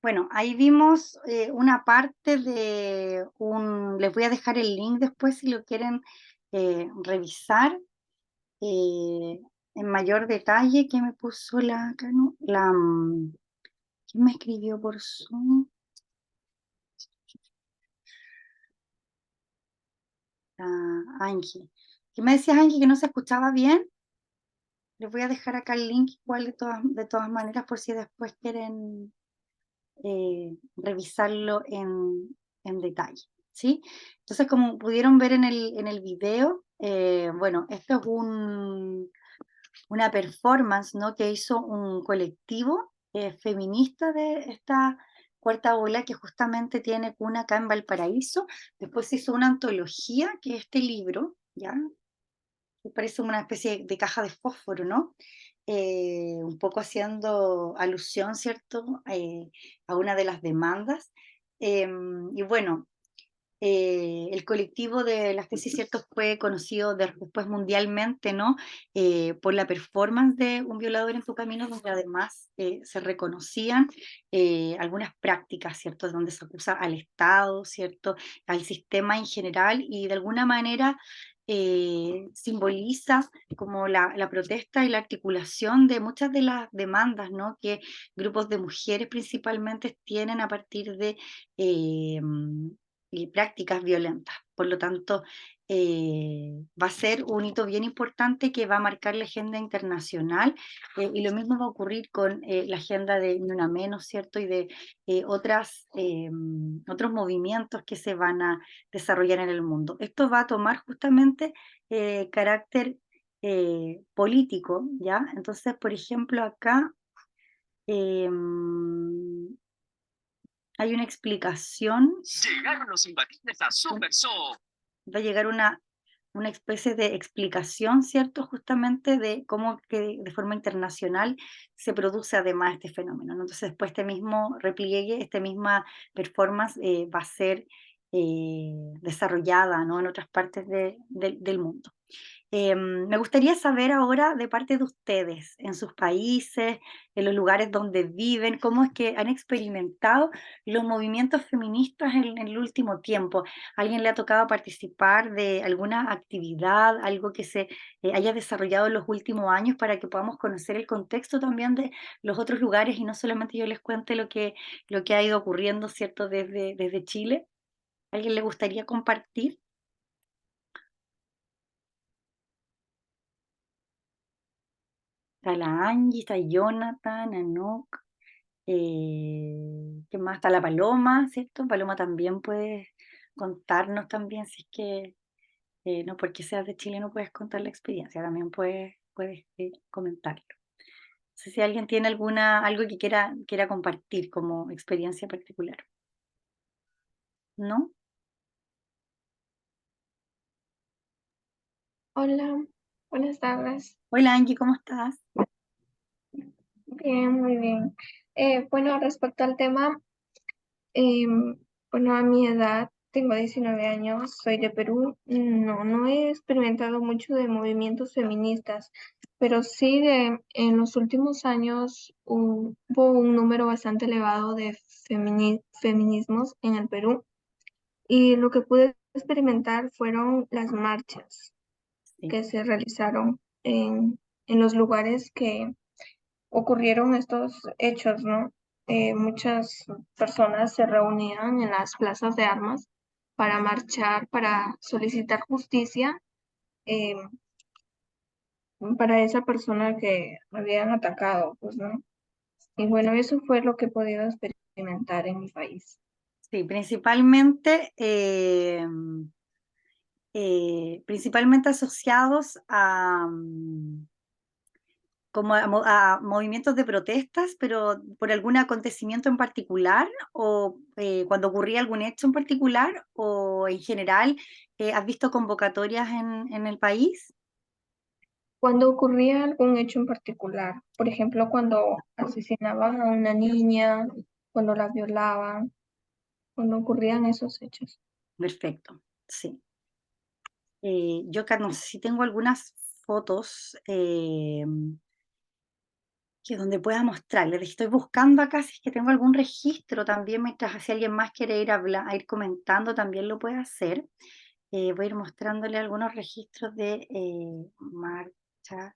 Bueno, ahí vimos una parte de les voy a dejar el link después si lo quieren revisar eh, en mayor detalle, que me puso la, Canu? ¿Quién me escribió por Zoom? La Angie. ¿Qué me decías, Angie, que no se escuchaba bien? Les voy a dejar acá el link igual de todas maneras por si después quieren revisarlo en detalle, ¿sí? Entonces, como pudieron ver en el video, bueno, esto es una performance, ¿no? Que hizo un colectivo feminista de esta cuarta ola que justamente tiene cuna acá en Valparaíso. Después se hizo una antología, que es este libro, ¿ya? Que parece una especie de caja de fósforo, ¿no? Un poco haciendo alusión, ¿cierto?, a una de las demandas. Y bueno, el colectivo de las tesis, ¿cierto?, fue conocido después mundialmente, ¿no? Por la performance de Un violador en tu camino, donde además se reconocían algunas prácticas, ¿cierto?, donde se acusa al Estado, ¿cierto?, al sistema en general y de alguna manera simboliza como la protesta y la articulación de muchas de las demandas, ¿no?, que grupos de mujeres principalmente tienen a partir de eh, y prácticas violentas. Por lo tanto, va a ser un hito bien importante que va a marcar la agenda internacional y lo mismo va a ocurrir con la agenda de Ni Una Menos, ¿cierto? Y de otros movimientos que se van a desarrollar en el mundo. Esto va a tomar justamente carácter político, ¿ya? Entonces, por ejemplo, acá hay una explicación. Llegaron los imbatibles a Super Show. Va a llegar una especie de explicación, ¿cierto? Justamente de cómo que de forma internacional se produce además este fenómeno, ¿no? Entonces después este mismo repliegue, esta misma performance va a ser desarrollada, ¿no?, en otras partes del mundo. Me gustaría saber ahora de parte de ustedes, en sus países, en los lugares donde viven, cómo es que han experimentado los movimientos feministas en el último tiempo. ¿Alguien le ha tocado participar de alguna actividad, algo que se haya desarrollado en los últimos años para que podamos conocer el contexto también de los otros lugares y no solamente yo les cuente lo que ha ido ocurriendo, ¿cierto?, desde Chile? ¿Alguien le gustaría compartir? Está la Angie, está Jonathan, Anok, ¿qué más? Está la Paloma, ¿cierto? Paloma también puede contarnos también, si es que, no porque seas de Chile no puedes contar la experiencia, también puedes comentarlo. No sé si alguien tiene algo que quiera compartir como experiencia particular, ¿no? Hola, buenas tardes. Hola Angie, ¿cómo estás? Bien, muy bien. Bueno, respecto al tema, em, bueno, a mi edad, tengo 19 años, soy de Perú. No he experimentado mucho de movimientos feministas, pero sí en los últimos años hubo un número bastante elevado de feminismos en el Perú y lo que pude experimentar fueron las marchas Sí, que se realizaron en los lugares que ocurrieron estos hechos, ¿no? Muchas personas se reunían en las plazas de armas para marchar, para solicitar justicia eh, para esa persona que habían atacado, pues, ¿no? Y bueno, eso fue lo que he podido experimentar en mi país. sí, principalmente asociados a, como a movimientos de protestas, pero por algún acontecimiento en particular, o cuando ocurría algún hecho en particular, o en general, ¿has visto convocatorias en el país? Cuando ocurría algún hecho en particular, por ejemplo, cuando asesinaban a una niña, cuando la violaban, cuando ocurrían esos hechos. Perfecto, sí. Yo acá no sé si tengo algunas fotos que donde pueda mostrarles. Estoy buscando acá si es que tengo algún registro también, mientras si alguien más quiere ir, a ir comentando, también lo puede hacer. Voy a ir mostrándole algunos registros de marcha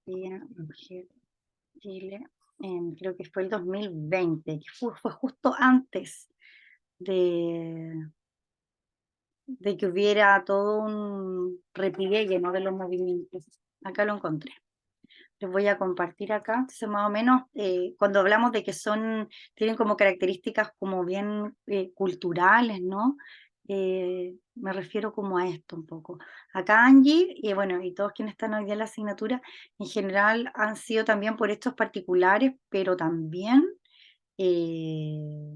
de mujer Chile, creo que fue el 2020, que fue justo antes de, de que hubiera todo un repliegue, ¿no?, de los movimientos. Acá lo encontré. Les voy a compartir acá. Entonces, más o menos, cuando hablamos de que tienen como características como bien culturales, ¿no? Me refiero como a esto un poco. Acá Angie, y bueno, y todos quienes están hoy día en la asignatura, en general han sido también por hechos particulares, pero también eh,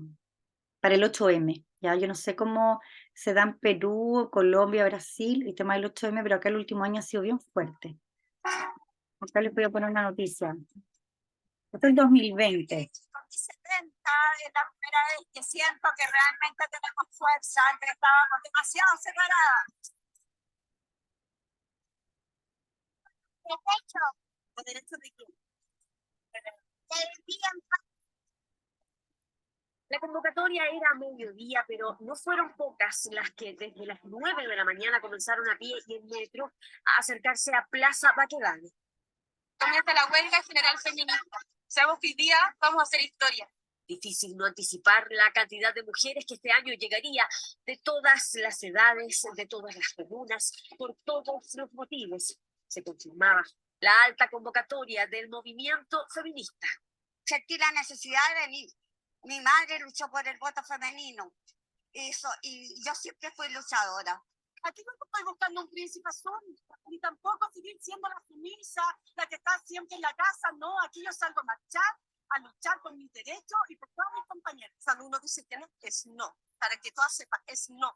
para el 8M. Ya, yo no sé cómo se da en Perú, Colombia, Brasil, el tema del 8M, pero acá el último año ha sido bien fuerte. Acá les voy a poner una noticia. Esto es el 2020. Con mi 70 es la primera vez que siento que realmente tenemos fuerza, antes estábamos demasiado separadas. ¿Derecho? ¿Los derechos de quién? Del bien. La convocatoria era a mediodía, pero no fueron pocas las que desde las 9 de la mañana comenzaron a pie y en metro a acercarse a Plaza Baquedano. Comienza la huelga general feminista. Sabemos que hoy día vamos a hacer historia. Difícil no anticipar la cantidad de mujeres que este año llegaría de todas las edades, de todas las comunas, por todos los motivos. Se confirmaba la alta convocatoria del movimiento feminista. Sentí la necesidad de venir. Mi madre luchó por el voto femenino. Eso, y yo siempre fui luchadora. Aquí no estoy buscando un príncipe azul, ni tampoco seguir siendo la sumisa, la que está siempre en la casa. No, aquí yo salgo a marchar, a luchar por mis derechos y por todos mis compañeros. Cuando uno dice que no, es no. Para que todas sepan, es no.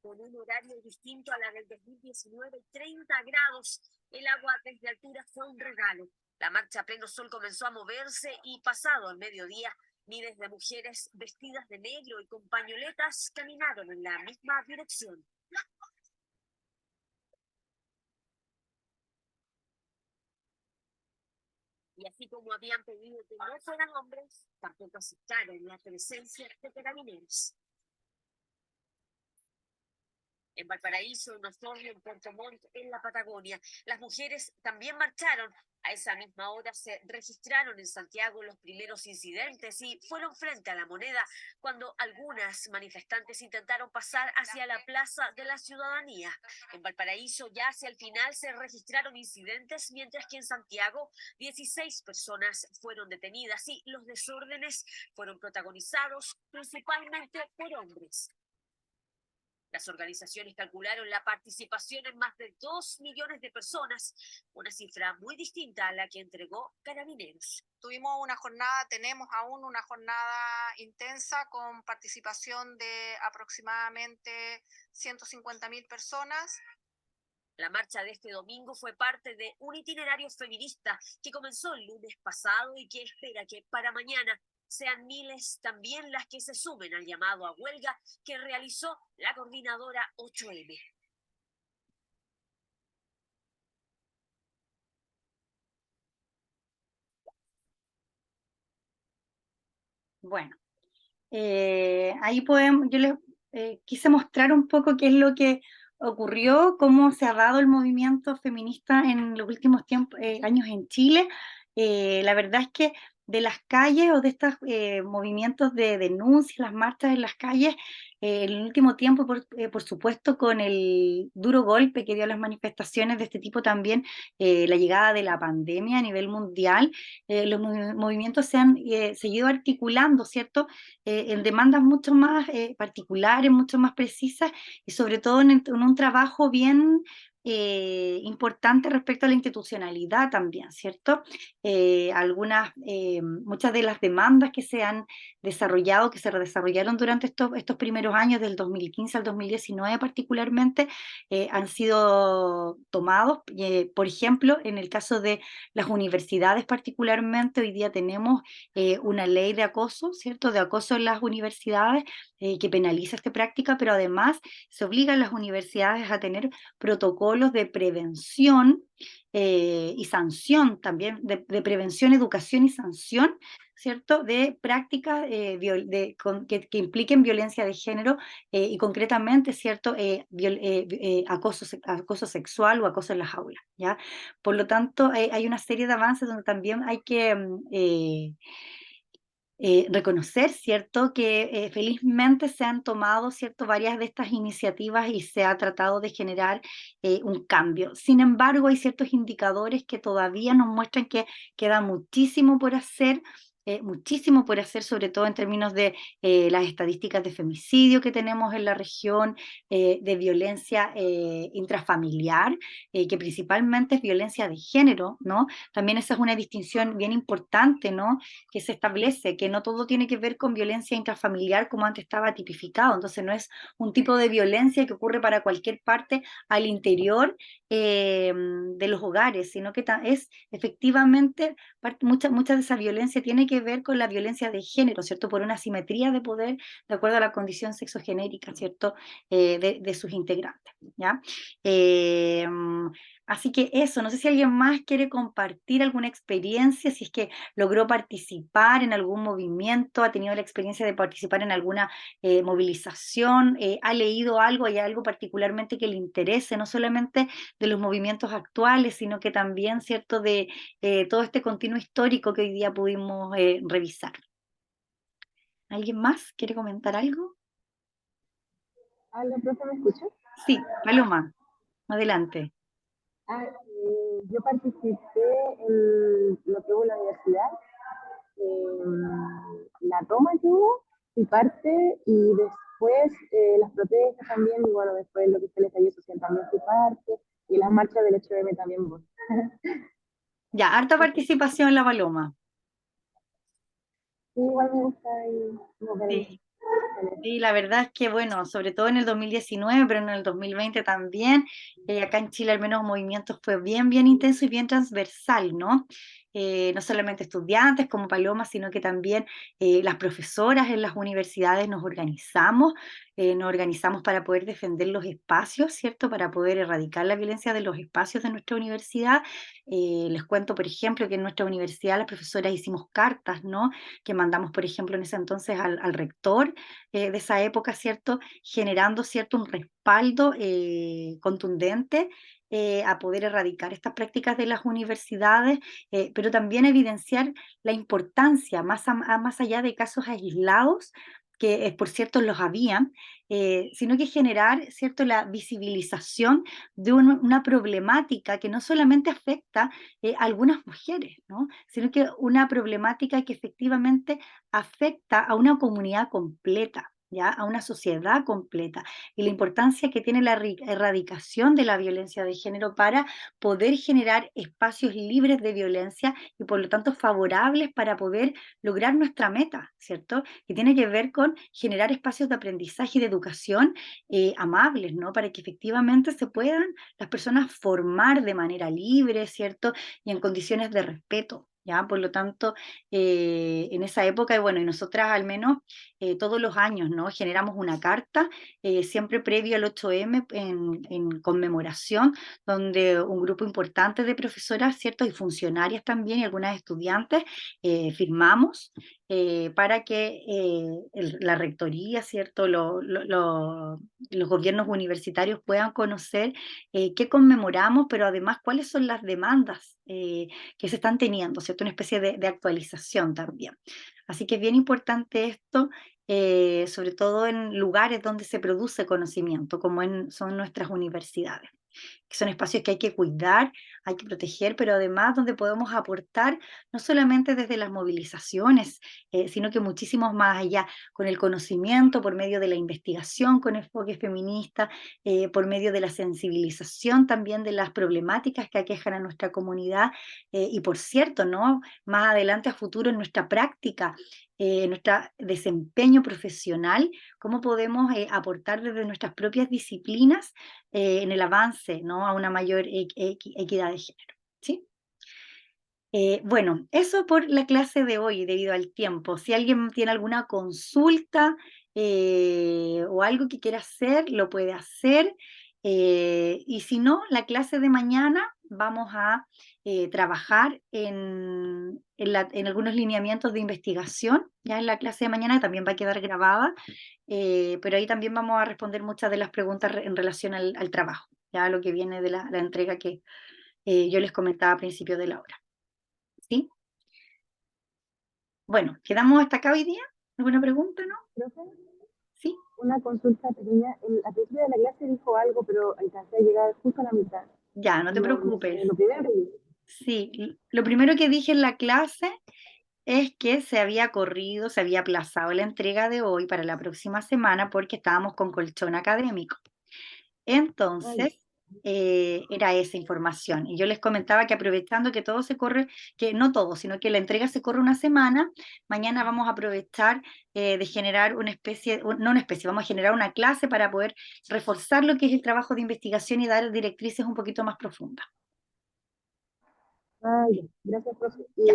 Con un horario distinto a la del 2019, 30 grados, el agua desde altura fue un regalo. La marcha a pleno sol comenzó a moverse y pasado el mediodía, miles de mujeres vestidas de negro y con pañoletas caminaron en la misma dirección. Y así como habían pedido que no fueran hombres, tampoco aceptaron la presencia de carabineros. En Valparaíso, en Osorno, en Puerto Montt, en la Patagonia. Las mujeres también marcharon. A esa misma hora se registraron en Santiago los primeros incidentes y fueron frente a la Moneda cuando algunas manifestantes intentaron pasar hacia la Plaza de la Ciudadanía. En Valparaíso ya hacia el final se registraron incidentes, mientras que en Santiago 16 personas fueron detenidas y los desórdenes fueron protagonizados principalmente por hombres. Las organizaciones calcularon la participación en más de 2 millones de personas, una cifra muy distinta a la que entregó Carabineros. Tuvimos una jornada, tenemos aún una jornada intensa con participación de aproximadamente 150.000 personas. La marcha de este domingo fue parte de un itinerario feminista que comenzó el lunes pasado y que espera que para mañana sean miles también las que se sumen al llamado a huelga que realizó la coordinadora 8M. Bueno, ahí podemos, yo les quise mostrar un poco qué es lo que ocurrió, cómo se ha dado el movimiento feminista en los últimos años en Chile. La verdad es que de las calles o de estos movimientos de denuncia, las marchas en las calles, en el último tiempo, por supuesto, con el duro golpe que dio a las manifestaciones de este tipo también, la llegada de la pandemia a nivel mundial, los movimientos se han seguido articulando, ¿cierto? En demandas mucho más particulares, mucho más precisas y sobre todo en un trabajo bien importante respecto a la institucionalidad también, ¿cierto? Muchas de las demandas que se han desarrollado, que se desarrollaron durante estos primeros años, del 2015 al 2019 particularmente, han sido tomados. Por ejemplo, en el caso de las universidades particularmente, hoy día tenemos una ley de acoso, ¿cierto? De acoso en las universidades que penaliza esta práctica, pero además se obliga a las universidades a tener protocolos protocolos de prevención y sanción también, de prevención, educación y sanción, ¿cierto? De prácticas que impliquen violencia de género y concretamente, ¿cierto? Acoso sexual o acoso en las aulas, ¿ya? Por lo tanto, hay una serie de avances donde también hay que reconocer, ¿cierto?, que felizmente se han tomado, ¿cierto?, varias de estas iniciativas y se ha tratado de generar un cambio. Sin embargo, hay ciertos indicadores que todavía nos muestran que queda muchísimo por hacer, sobre todo en términos de las estadísticas de femicidio que tenemos en la región, de violencia intrafamiliar, que principalmente es violencia de género, ¿no? También esa es una distinción bien importante, ¿no?, que se establece, que no todo tiene que ver con violencia intrafamiliar como antes estaba tipificado, entonces no es un tipo de violencia que ocurre para cualquier parte al interior de los hogares, sino que es efectivamente, mucha de esa violencia tiene que ver con la violencia de género, ¿cierto? Por una asimetría de poder de acuerdo a la condición sexogenérica, ¿cierto? De sus integrantes, ¿ya? Eh, Así que eso, no sé si alguien más quiere compartir alguna experiencia, si es que logró participar en algún movimiento, ha tenido la experiencia de participar en alguna movilización, ha leído algo, hay algo particularmente que le interese, no solamente de los movimientos actuales, sino que también, ¿cierto?, de todo este continuo histórico que hoy día pudimos revisar. ¿Alguien más quiere comentar algo? Hola, profe, ¿me escucha? Sí, Paloma, adelante. Yo participé en lo que hubo en la universidad, la toma que hubo, fui parte, y después las protestas también, y bueno, después lo que fue el estallido social también fui parte, y las marchas del 8M también voy. Ya, harta participación la Paloma. Sí, igual me gusta y mover Sí. Sí, la verdad es que, bueno, sobre todo en el 2019, pero en el 2020 también, acá en Chile al menos el movimiento fue bien, bien intenso y bien transversal, ¿no? No solamente estudiantes como Paloma, sino que también las profesoras en las universidades nos organizamos para poder defender los espacios, ¿cierto? Para poder erradicar la violencia de los espacios de nuestra universidad. Les cuento, por ejemplo, que en nuestra universidad las profesoras hicimos cartas, ¿no? Que mandamos, por ejemplo, en ese entonces al rector de esa época, ¿cierto? Generando, ¿cierto?, un respaldo contundente a poder erradicar estas prácticas de las universidades, pero también evidenciar la importancia, más allá de casos aislados, que por cierto los habían, sino que generar, ¿cierto?, la visibilización de una problemática que no solamente afecta a algunas mujeres, ¿no?, sino que una problemática que efectivamente afecta a una comunidad completa, ¿ya? A una sociedad completa, y la importancia que tiene la erradicación de la violencia de género para poder generar espacios libres de violencia y por lo tanto favorables para poder lograr nuestra meta, ¿cierto? Que tiene que ver con generar espacios de aprendizaje y de educación amables, ¿no? Para que efectivamente se puedan las personas formar de manera libre, ¿cierto? Y en condiciones de respeto. ¿Ya? Por lo tanto, en esa época, y bueno, y nosotras al menos todos los años, ¿no? Generamos una carta, siempre previo al 8M en conmemoración, donde un grupo importante de profesoras, ¿cierto? Y funcionarias también, y algunas estudiantes, firmamos para que la rectoría, ¿cierto? Los gobiernos universitarios puedan conocer qué conmemoramos, pero además cuáles son las demandas que se están teniendo, ¿cierto? Una especie de actualización también. Así que es bien importante esto, sobre todo en lugares donde se produce conocimiento, como son nuestras universidades, que son espacios que hay que cuidar, hay que proteger, pero además donde podemos aportar no solamente desde las movilizaciones, sino que muchísimos más allá, con el conocimiento, por medio de la investigación con enfoque feminista, por medio de la sensibilización también de las problemáticas que aquejan a nuestra comunidad, y por cierto, ¿no? Más adelante a futuro en nuestra práctica, en nuestro desempeño profesional, cómo podemos aportar desde nuestras propias disciplinas en el avance, ¿no?, a una mayor equidad de género, ¿sí? Bueno, eso por la clase de hoy, debido al tiempo. Si alguien tiene alguna consulta o algo que quiera hacer, lo puede hacer. Y si no, la clase de mañana vamos a trabajar en algunos lineamientos de investigación, ya en la clase de mañana también va a quedar grabada, pero ahí también vamos a responder muchas de las preguntas en relación al trabajo, ya lo que viene de la entrega que yo les comentaba a principio de la hora. ¿Sí? Bueno, ¿quedamos hasta acá hoy día? ¿Alguna pregunta, no? Profe, ¿Sí? una consulta pequeña. Al principio de la clase dijo algo, pero alcancé a llegar justo a la mitad. Ya, no te No preocupes. sé, lo primero que dije. Sí, lo primero que dije en la clase es que se había aplazado la entrega de hoy para la próxima semana porque estábamos con colchón académico. Entonces, era esa información. Y yo les comentaba que aprovechando que todo se corre, que no todo, sino que la entrega se corre una semana, mañana vamos a aprovechar de generar una especie, no una especie, vamos a generar una clase para poder reforzar lo que es el trabajo de investigación y dar directrices un poquito más profundas. Ya. Gracias, profe. Ya.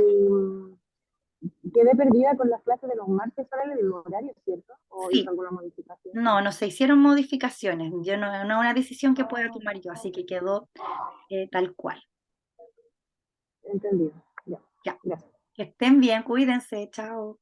Quedé perdida con las clases de los martes ahora en el mismo horario, ¿cierto? ¿O hizo Sí, alguna modificación? no se hicieron modificaciones. Yo no es una decisión que pueda tomar yo, así que quedó tal cual. Entendido. Ya. Ya. Gracias. Que estén bien, cuídense, chao.